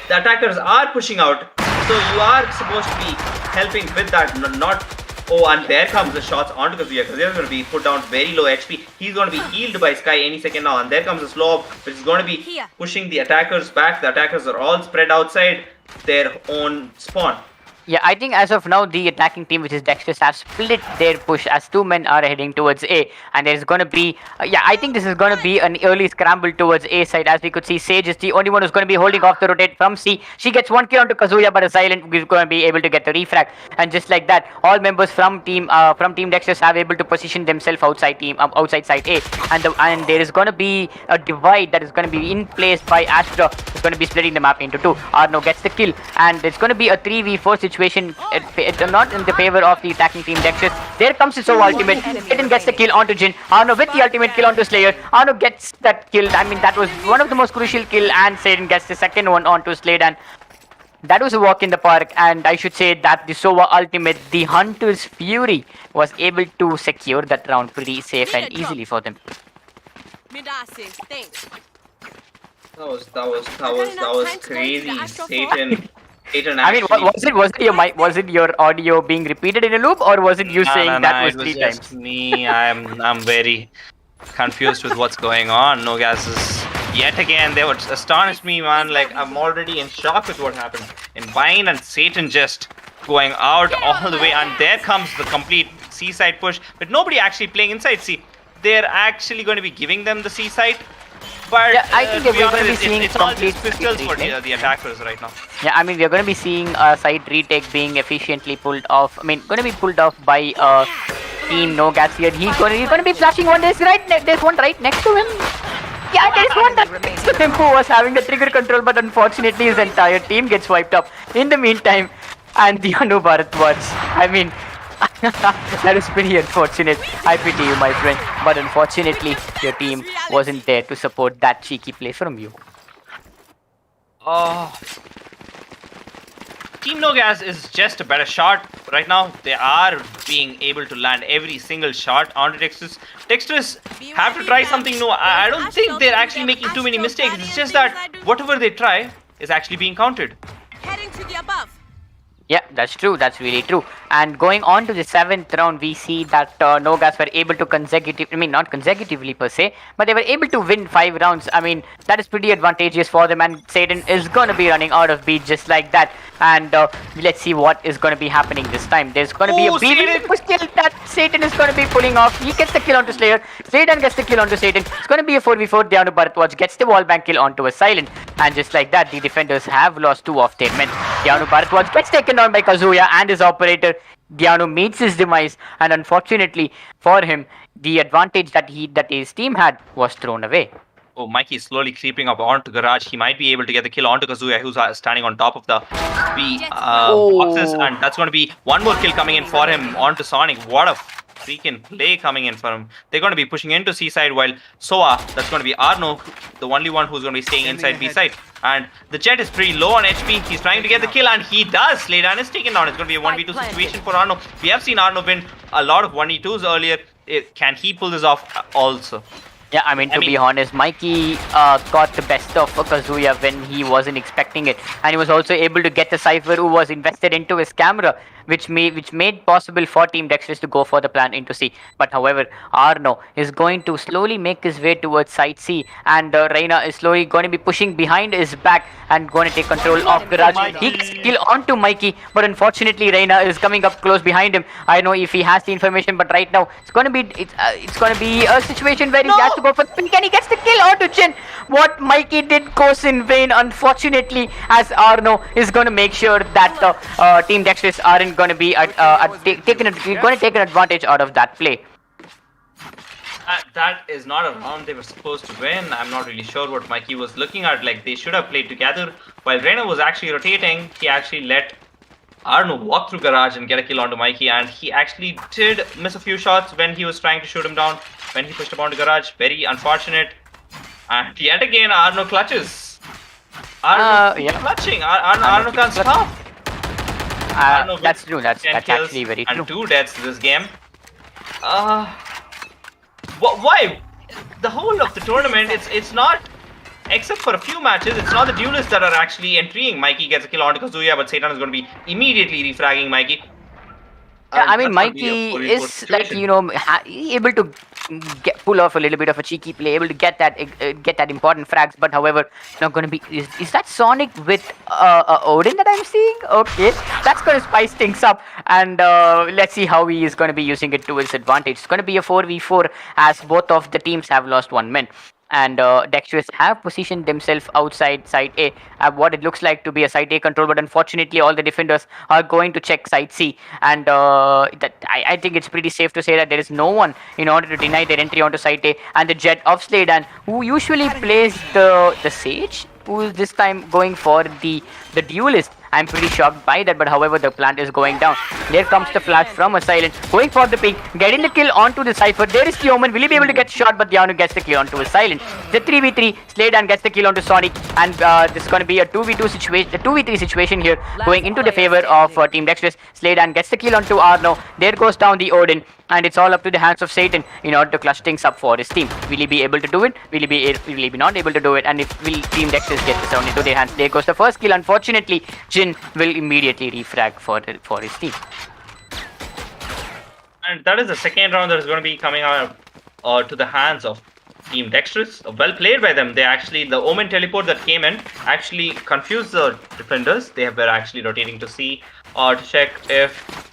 S1: the attackers are pushing out, so you are supposed to be helping with that, not. Oh, and there comes the shots onto Kazuya. Kazuya is going to be put down very low HP. He's going to be healed by Sky any second now. And there comes the slow up, which is going to be pushing the attackers back. The attackers are all spread outside their own spawn.
S2: Yeah, I think as of now, the attacking team, which is Dexterous, have split their push as 2 men are heading towards A. And there's going to be, I think this is going to be an early scramble towards A side. As we could see, Sage is the only one who's going to be holding off the rotate from C. She gets 1 kill onto Kazuya, but a Silent is going to be able to get the refrag. And just like that, all members from Team Dexterous have able to position themselves outside side A. And there is going to be a divide that is going to be in place by Astra. It's going to be splitting the map into 2. Arno gets the kill, and it's going to be a 3v4 situation. Not in the favor of the attacking team Dexterous. There comes his ultimate. Satan gets the kill onto Jin. Arno with the ultimate kill onto Slayer. Arno gets that kill. That was one of the most crucial kill, and Satan gets the second one onto Slade, and that was a walk in the park. And I should say that the Sova ultimate, the Hunter's Fury, was able to secure that round pretty safe and easily for them.
S1: That was crazy. Satan.
S2: Was it your audio being repeated in a loop, or was it you saying that was 3 times?
S1: Just me. I'm very confused with what's going on. Nogas is yet again. They would astonish me, man. Like, I'm already in shock with what happened. In Vine and Satan just going out all the way, and there comes the complete seaside push, but nobody actually playing inside C. they're actually going to be giving them the C site. But
S2: Yeah, I think
S1: to
S2: we're going to be
S1: honest,
S2: seeing
S1: it's all
S2: complete
S1: just pistols for
S2: retake.
S1: the attackers right now.
S2: Yeah, I mean, we're going to be seeing a side retake being efficiently pulled off. I mean, going to be pulled off by Team Nogas here. He's going to be flashing one. There's one right next to him. Yeah, there's one that next to him who was having the trigger control, but unfortunately his entire team gets wiped up in the meantime. And the Bharatwaj, I mean, that is pretty unfortunate. I pity you, my friend. But unfortunately, your team wasn't there to support that cheeky play from you.
S1: Oh. Team Nogas is just a better shot right now. They are being able to land every single shot onto Dexterous. Dexterous have to try something new. I don't think they're actually making too many mistakes. It's just that whatever they try is actually being counted.
S4: Heading to the above.
S2: Yeah, that's true. That's really true. And going on to the 7th round, we see that Nogas were able to not consecutively per se, but they were able to win 5 rounds. I mean, that is pretty advantageous for them, and Satan is going to be running out of beat just like that. And let's see what is going to be happening this time. There's going to be a beat push kill that Satan is going to be pulling off. He gets the kill onto Slayer. Satan gets the kill onto Satan. It's going to be a 4v4 down to Bharatwaj. Gets the wallbang kill onto a Silent. And just like that, the defenders have lost 2 of their men. Dianu Bharatwaj gets taken down by Kazuya and his operator. Dianu meets his demise, and unfortunately for him, the advantage that his team had was thrown away.
S1: Oh, Mikey is slowly creeping up onto Garage. He might be able to get the kill onto Kazuya, who's standing on top of the boxes. And that's going to be one more kill coming in for him onto Sonic. What a freaking play coming in for him. They're going to be pushing into C-side, while Soa, that's going to be Arno, the only one who's going to be staying inside B-side. And the Jet is pretty low on HP. He's trying to get the kill, and he does. Slaydan is taken down. It's going to be a 1v2 situation for Arno. We have seen Arno win a lot of 1v2s earlier. Can he pull this off also?
S2: Yeah, I mean, to be honest, Mikey got the best of Kazuya when he wasn't expecting it. And he was also able to get the Cypher who was invested into his camera, which made possible for Team Dexterous to go for the plan into C. But however, Arno is going to slowly make his way towards side C, and Reina is slowly going to be pushing behind his back and going to take control of Garage. He gets kill onto Mikey, but unfortunately Reina is coming up close behind him. I know if he has the information, but right now it's going to be a situation where he has to go for the pink, and he gets the kill onto Jin. What Mikey did goes in vain, unfortunately, as Arno is going to make sure that Team Dexterous aren't going to be taking an advantage out of that play.
S1: That is not a round they were supposed to win. I'm not really sure what Mikey was looking at. Like, they should have played together. While Reina was actually rotating, he actually let Arno walk through Garage and get a kill onto Mikey, and he actually did miss a few shots when he was trying to shoot him down, when he pushed up onto Garage. Very unfortunate. And yet again, Arno clutches. Arno clutching. Arno can't stop.
S2: That's true. That's actually very true.
S1: And 2 deaths this game. Why? The whole of the tournament, it's not, except for a few matches, it's not the duelists that are actually entering. Mikey gets a kill onto Kazuya, but Satan is going to be immediately refragging Mikey.
S2: Yeah, I mean, Mikey is like, able to pull off a little bit of a cheeky play, able to get that important frags. But however, not going to be. Is that Sonic with Odin that I'm seeing? Okay, that's going to spice things up, and let's see how he is going to be using it to his advantage. It's going to be a 4v4 as both of the teams have lost 1 man. And Dexterous have positioned themselves outside side A, what it looks like to be a side A control, but unfortunately all the defenders are going to check side C, and I think it's pretty safe to say that there is no one in order to deny their entry onto side A. And the Jet of Slaydan, who usually plays the Sage, who is this time going for the duelist. I'm pretty shocked by that, but however, the plant is going down. There comes the flash from a Silent, going for the ping, getting the kill onto the Cypher. There is the Omen. Will he be able to get shot? But Dianu gets the kill onto a Silent. The 3v3, Slaydan gets the kill onto Sonic, and this is going to be a 2v2 situation, a 2v3 situation here, going into the favor of Team Dexterous. Slaydan gets the kill onto Arno. There goes down the Odin, and it's all up to the hands of Satan in order to clutch things up for his team. Will he be able to do it? Will he be not able to do it? And will Team Dexterous get this round into their hands? There goes the first kill. Unfortunately, Jin will immediately refrag for his team.
S1: And that is the second round that is going to be coming out to the hands of Team Dexterous. Well played by them. The Omen teleport that came in actually confused the defenders. They were actually rotating to see to check if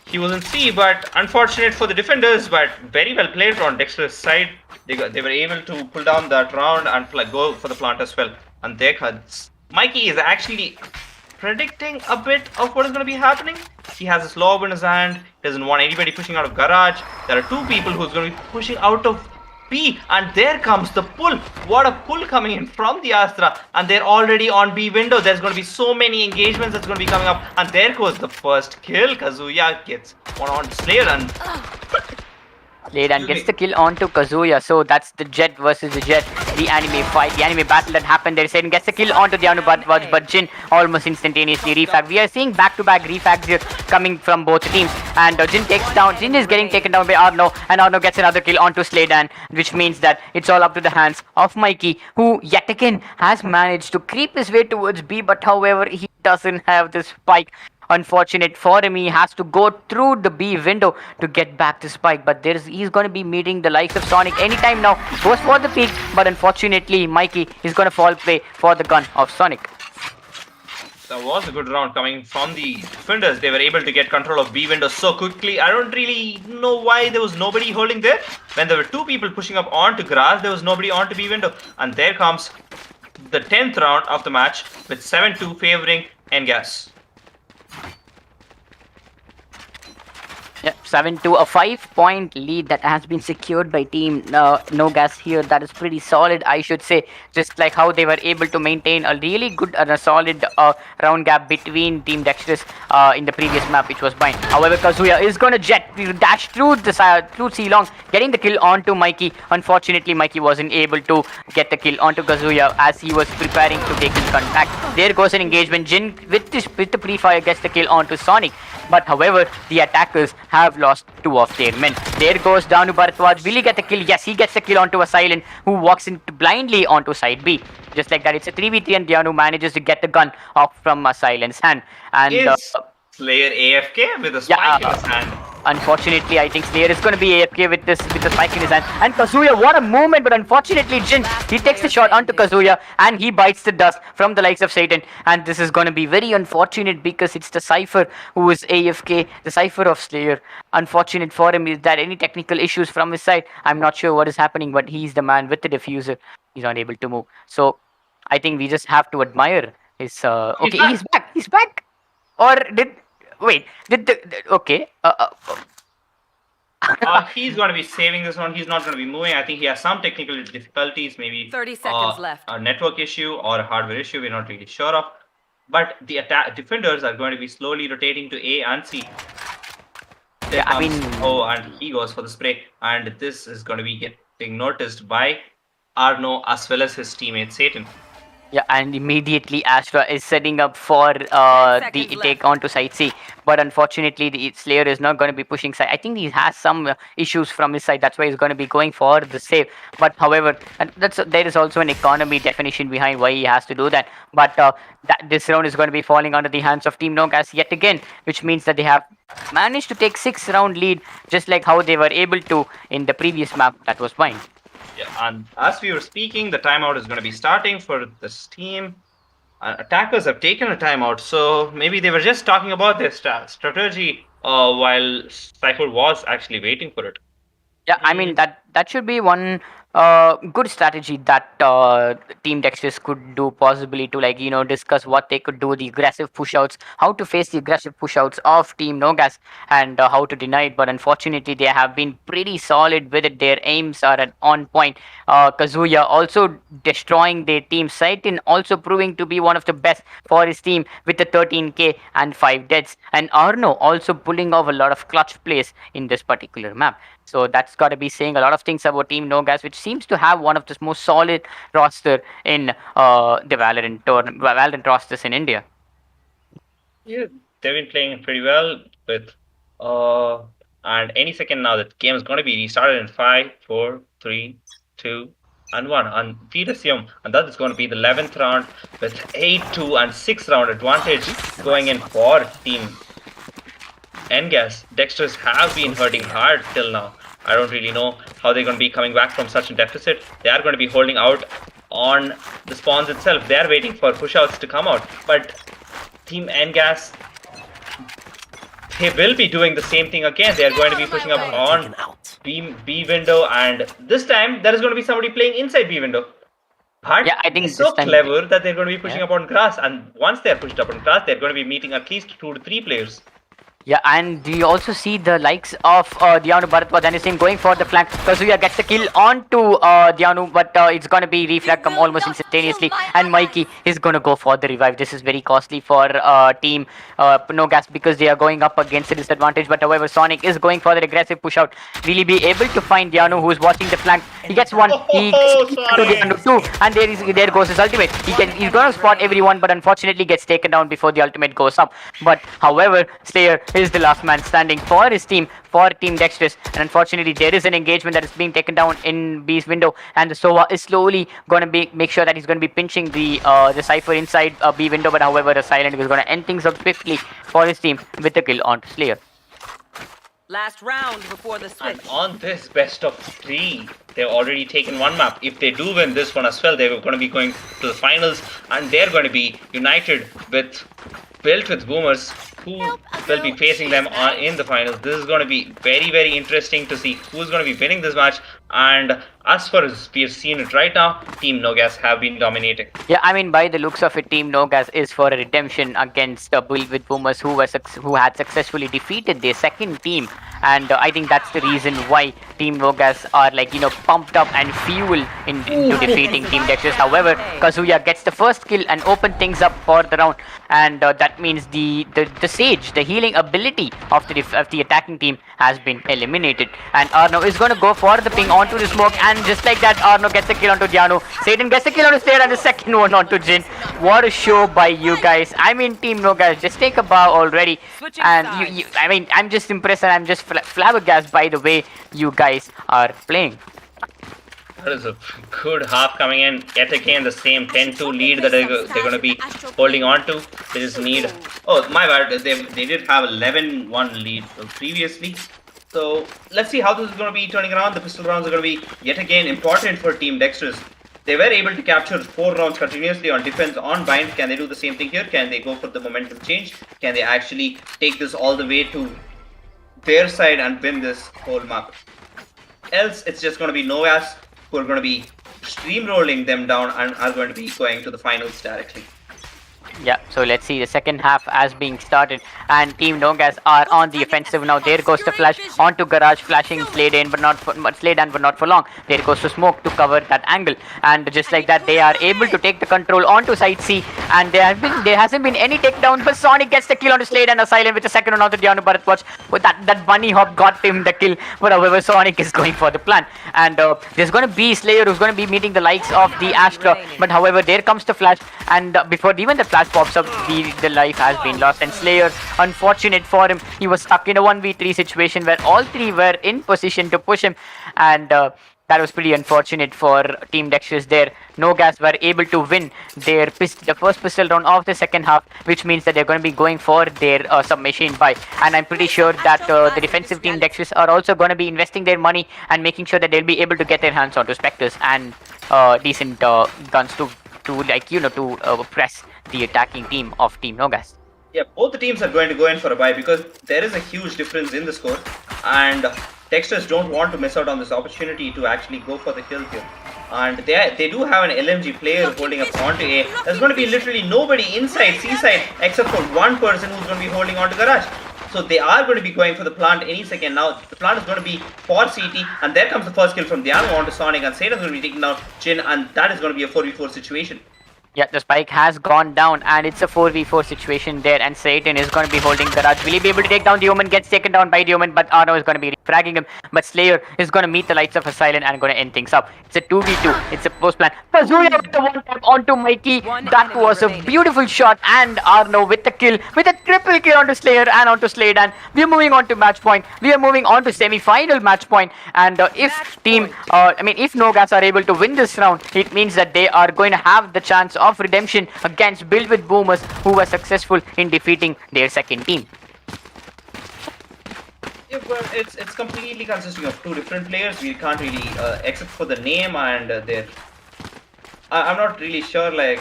S1: he was in C, but unfortunate for the defenders, but very well played on Dexterous side. They were able to pull down that round and go for the plant as well. And there, Mikey is actually predicting a bit of what is going to be happening. He has his lob in his hand, doesn't want anybody pushing out of garage. There are two people who's going to be pushing out of B, and there comes the pull. What a pull coming in from the Astra, and they're already on B window. There's going to be so many engagements that's going to be coming up, and there goes the first kill. Kazuya gets one on Slayer, and
S2: gets the kill onto Kazuya. So that's the Jet versus the Jet, the anime fight, the anime battle that happened there. Satan gets the kill onto the Anubat, but Jin almost instantaneously refag. We are seeing back-to-back refags here coming from both teams, and Jin is getting taken down by Arno, and Arno gets another kill onto Slaydan, which means that it's all up to the hands of Mikey, who yet again has managed to creep his way towards B, but however he doesn't have the spike. Unfortunate for him, he has to go through the B window to get back the spike, but he's going to be meeting the likes of Sonic anytime now. Goes for the peak, but unfortunately Mikey is going to fall prey for the gun of Sonic.
S1: That was a good round coming from the defenders. They were able to get control of B window so quickly. I don't really know why there was nobody holding there. When there were two people pushing up onto grass, there was nobody onto B window. And there comes the 10th round of the match with 7-2 favoring Ngas.
S2: Yeah, 7-2, a 5-point lead that has been secured by Team Nogas here. That is pretty solid, I should say. Just like how they were able to maintain a really good and a solid round gap between Team Dexterous in the previous map, which was Bind. However, Kazuya is going to dash through C-Long, getting the kill onto Mikey. Unfortunately, Mikey wasn't able to get the kill onto Kazuya as he was preparing to take in contact. There goes an engagement. Jin with the pre-fire gets the kill onto Sonic. But however, the attackers have lost two of their men. There goes Danu Bharatwaj. Will he get the kill? Yes, he gets the kill onto a Silent, who walks into blindly onto side B. Just like that, it's a 3v3 and Danu manages to get the gun off from a Silent's hand. And
S1: is Slayer AFK with a spike in his hand?
S2: Unfortunately, I think Slayer is going to be AFK with the spike in his hand. And Kazuya, what a movement, but unfortunately, Jin, he takes the shot onto Kazuya and he bites the dust from the likes of Satan. And this is going to be very unfortunate because it's the Cypher who is AFK, the Cypher of Slayer. Unfortunate for him is that any technical issues from his side, I'm not sure what is happening, but he's the man with the diffuser. He's not able to move. So, I think we just have to admire his... okay, he's back! Or did... Wait, okay.
S1: He's going to be saving this one. He's not going to be moving. I think he has some technical difficulties, maybe
S3: 30 seconds left.
S1: A network issue or a hardware issue. We're not really sure of. But the defenders are going to be slowly rotating to A and C. And he goes for the spray. And this is going to be getting noticed by Arno as well as his teammate Satan.
S2: Yeah, and immediately Astra is setting up for the take onto side C. But unfortunately, the Slayer is not going to be pushing side. I think he has some issues from his side. That's why he's going to be going for the save. But however, there is also an economy definition behind why he has to do that. But this round is going to be falling under the hands of Team Nogas yet again, which means that they have managed to take 6-round lead, just like how they were able to in the previous map that was Bind.
S1: Yeah, and as we were speaking, the timeout is going to be starting for this team. Attackers have taken a timeout, so maybe they were just talking about their strategy while Cypher was actually waiting for it.
S2: Yeah, I mean, that should be one good strategy that Team Dexterous could do, possibly to discuss what they could do, the aggressive pushouts, how to face the aggressive pushouts of Team Nogas, and how to deny it. But unfortunately, they have been pretty solid with it. Their aims are on point. Kazuya also destroying their team. Satan also proving to be one of the best for his team with the 13k and 5 deaths. And Arno also pulling off a lot of clutch plays in this particular map. So that's got to be saying a lot of things about Team Nogas, which seems to have one of the most solid roster in the Valorant rosters in India.
S1: Yeah, they've been playing pretty well with and any second now the game is going to be restarted in 5, 4, 3, 2, and 1. And we resume, and that is going to be the 11th round with 8-2 and 6-round advantage going in for Team Ngas. Dexterous have been hurting hard till now. I don't really know how they're going to be coming back from such a deficit. They are going to be holding out on the spawns itself. They are waiting for pushouts to come out. But Team Ngas they will be doing the same thing again. They are going to be pushing up on B window, and this time there is going to be somebody playing inside B window. But
S2: Yeah, I think
S1: it's so
S2: this time-
S1: clever that they're going to be pushing
S2: Yeah.
S1: up on grass, and once they're pushed up on grass, they're going to be meeting at least 2 to 3 players.
S2: Yeah, and do you also see the likes of Dianu Bharatwaj and his team going for the flank? Kazuya gets the kill onto Dianu, but it's going to be reflag come almost instantaneously, and Mikey is going to go for the revive. This is very costly for team Nogas because they are going up against a disadvantage, but however, Sonic is going for the aggressive push out. Will he be able to find Dianu, who is watching the flank? He gets one, he gets to Dianu two, and there goes his ultimate. He's going to spot everyone, but unfortunately gets taken down before the ultimate goes up. But however, Slayer is the last man standing for his team, for Team Dexterous, and unfortunately there is an engagement that is being taken down in B's window, and the Sova is slowly going to make sure that he's going to be pinching the Cypher inside B window, but however the Silent is going to end things up swiftly for his team with a kill onto Slayer.
S3: Last round before the switch.
S1: And on this best of 3, they've already taken one map. If they do win this one as well, they're going to be going to the finals, and they're going to be united with Built with Boomers, who will be facing them in the finals. This is going to be very, very interesting to see who's going to be winning this match. And as far as we have seen it right now, Team Nogas have been dominating.
S2: Yeah, I mean, by the looks of it, Team Nogas is for a redemption against Build with Boomers, who had successfully defeated their second team. And I think that's the reason why Team Nogas are pumped up and fuel into defeating Team Dexterous. However, Kazuya gets the first kill and open things up for the round, and that means the Sage, the healing ability of the attacking team, has been eliminated. And Arno is going to go for the ping onto the smoke, and just like that, Arno gets the kill onto Diano. Satan gets the kill onto Slayer, and the second one onto Jin. What a show by you guys! I mean, Team Nogas, just take a bow already. And I mean, I'm just impressed, and I'm just flabbergasted by the way you guys are playing.
S1: That is a good half coming in. Yet again, the same 10-2 lead that they're going to be holding on to. They just need... Oh, my bad. They did have 11-1 lead previously. So, let's see how this is going to be turning around. The pistol rounds are going to be yet again important for Team Dexterous. They were able to capture 4 rounds continuously on defense on bind. Can they do the same thing here? Can they go for the momentum change? Can they actually take this all the way to their side and win this whole map? Else, it's just going to be Nogas who are going to be steamrolling them down and are going to be going to the finals directly.
S2: Yeah, so let's see the second half as being started, and Team Nogas are on the offensive now. There goes the flash onto Garage, flashing Slade in, but not for long. There goes to Smoke to cover that angle, and just like that, they are able to take the control onto side C, and there hasn't been any takedown, but Sonic gets the kill onto Slade and Asylum with the second one onto Dianu Bharatwaj. But that bunny hop got him the kill, but however Sonic is going for the plan, and there's going to be Slayer who's going to be meeting the likes of the Astra, but however there comes the flash, and before even the flash pops up, the life has been lost, and Slayer, unfortunate for him, he was stuck in a 1v3 situation where all 3 were in position to push him, and that was pretty unfortunate for Team Dexterous there. Nogas were able to win the first pistol round of the second half, which means that they're going to be going for their submachine buy, and I'm pretty sure that the defensive Team Dexterous are also going to be investing their money and making sure that they'll be able to get their hands onto Spectres and decent guns to press the attacking team of Team Nogas.
S1: Yeah, both the teams are going to go in for a bye because there is a huge difference in the score, and Dexterous don't want to miss out on this opportunity to actually go for the kill here. And they do have an LMG player holding up onto A. There's going to be literally nobody inside C side except for one person who's going to be holding onto Garage. So they are going to be going for the plant any second now. The plant is going to be for CT, and there comes the first kill from Diano onto Sonic, and Satan's going to be taking out Jin, and that is going to be a 4v4 situation.
S2: Yeah, the spike has gone down, and it's a 4v4 situation there, and Satan is going to be holding Garage. Will he be able to take down the Omen? Gets taken down by the Omen, but Arno is going to be fragging him. But Slayer is going to meet the lights of Asylum and going to end things up. It's a 2v2. It's a post plan. Kazuya with the one tap onto Mikey. That was a beautiful shot, and Arno with the kill, with a triple kill onto Slayer and onto Slade. And we are moving on to match point. We are moving on to semi-final match point. And if Nogas are able to win this round, it means that they are going to have the chance of redemption against Build with Boomers, who were successful in defeating their second team.
S1: Yeah, well, it's completely consisting of 2 different players. We can't really, except for the name and their... I'm not really sure, like,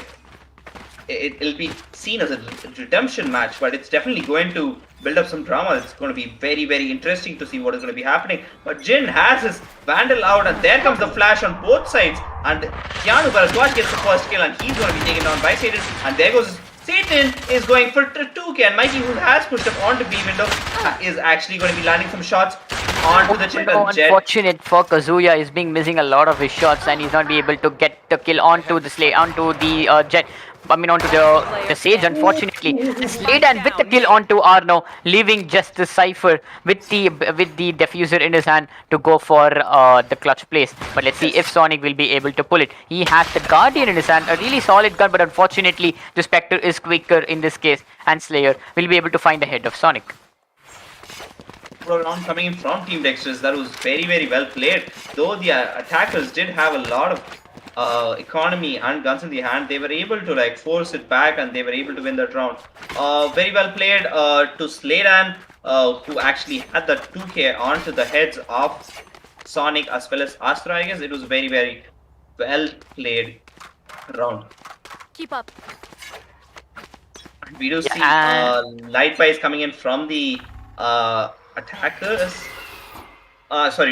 S1: it'll be seen as a redemption match, but it's definitely going to build up some drama. It's going to be very, very interesting to see what is going to be happening. But Jin has his Vandal out, and there comes the flash on both sides. And Keanu Bharadwaj gets the first kill, and he's going to be taken down by Satan. And there goes Satan is going for 2K, and Mikey, who has pushed up onto B window, is actually going to be landing some shots onto the Jet.
S2: Unfortunate for Kazuya is being missing a lot of his shots, and he's not be able to get the kill onto the Jet. I mean, onto the Sage, unfortunately. Sladan with the kill onto Arno, leaving just the Cypher with the diffuser in his hand to go for the clutch place. But let's see if Sonic will be able to pull it. He has the Guardian in his hand, a really solid gun, but unfortunately the Spectre is quicker in this case, and Slayer will be able to find the head of Sonic.
S1: Round coming in from Team Dexterous, that was very, very well played. Though the attackers did have a lot of economy and guns in the hand, they were able to like force it back, and they were able to win that round. Very well played to Sladan, who actually had the 2K onto the heads of Sonic as well as Astra. I guess it was a very, very well played round.
S4: Keep up.
S1: We do see light buys coming in from the attackers.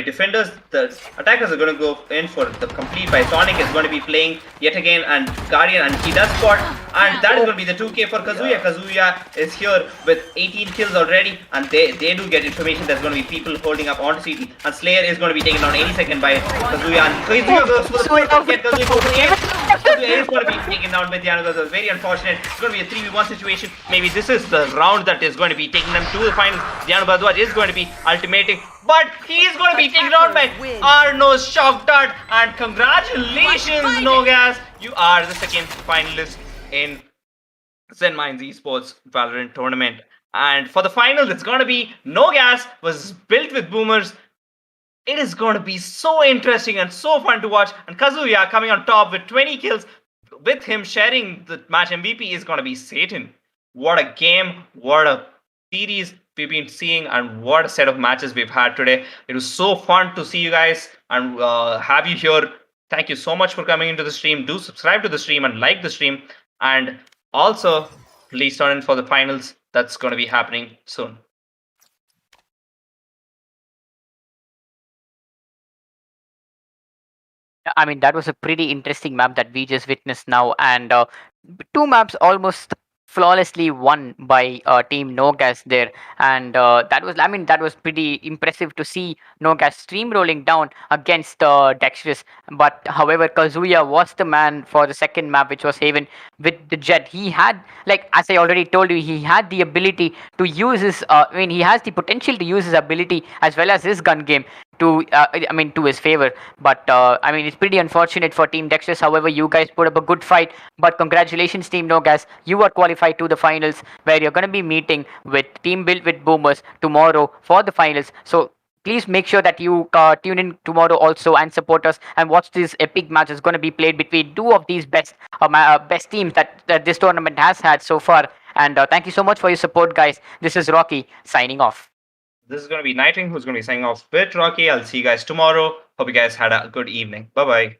S1: Defenders. The attackers are going to go in for the complete buy. Sonic is going to be playing yet again, and Guardian, and he does spot, and that is going to be the 2K for Kazuya. Kazuya is here with 18 kills already, and they do get information there's going to be people holding up onto CT, and Slayer is going to be taken down any second by Kazuya, and Kazuya goes for the first hit. Kazuya goes for the end. Kazuya is going to be taken down by the Nogas. It's very unfortunate. It's going to be a 3v1 situation. Maybe this is the round that is going to be taking them to the finals. Diano Bharadwaj is going to be ultimating, but he is going to be taken down by Arno's shock dart. And congratulations, Nogas, you are the second finalist in Zenminds Esports Valorant Tournament. And for the finals, it's going to be Nogas versus Built with Boomers. It is going to be so interesting and so fun to watch. And Kazuya coming on top with 20 kills. With him sharing the match MVP is going to be Satan. What a game, what a series we've been seeing, and what a set of matches we've had today. It was so fun to see you guys and have you here. Thank you so much for coming into the stream. Do subscribe to the stream and like the stream. And also, please turn in for the finals. That's going to be happening soon.
S2: I mean, that was a pretty interesting map that we just witnessed now, and two maps almost flawlessly won by Team Nogas there, and that was pretty impressive to see Nogas steamrolling down against Dexterous. But however, Kazuya was the man for the second map, which was Haven with the Jet. He had, like as I already told you, he had the ability to use his. He has the potential to use his ability as well as his gun game to to his favor. But it's pretty unfortunate for Team Dexterous. However, you guys put up a good fight. But congratulations, Team Nogas, you are qualified to the finals, where you're going to be meeting with Team Built with Boomers tomorrow for the finals. So please make sure that you tune in tomorrow also and support us and watch this epic match. It's going to be played between two of these best teams that this tournament has had so far. And thank you so much for your support, guys. This is Rocky signing off.
S1: This is going to be Nightwing, who's going to be signing off with Rocky. I'll see you guys tomorrow. Hope you guys had a good evening. Bye-bye.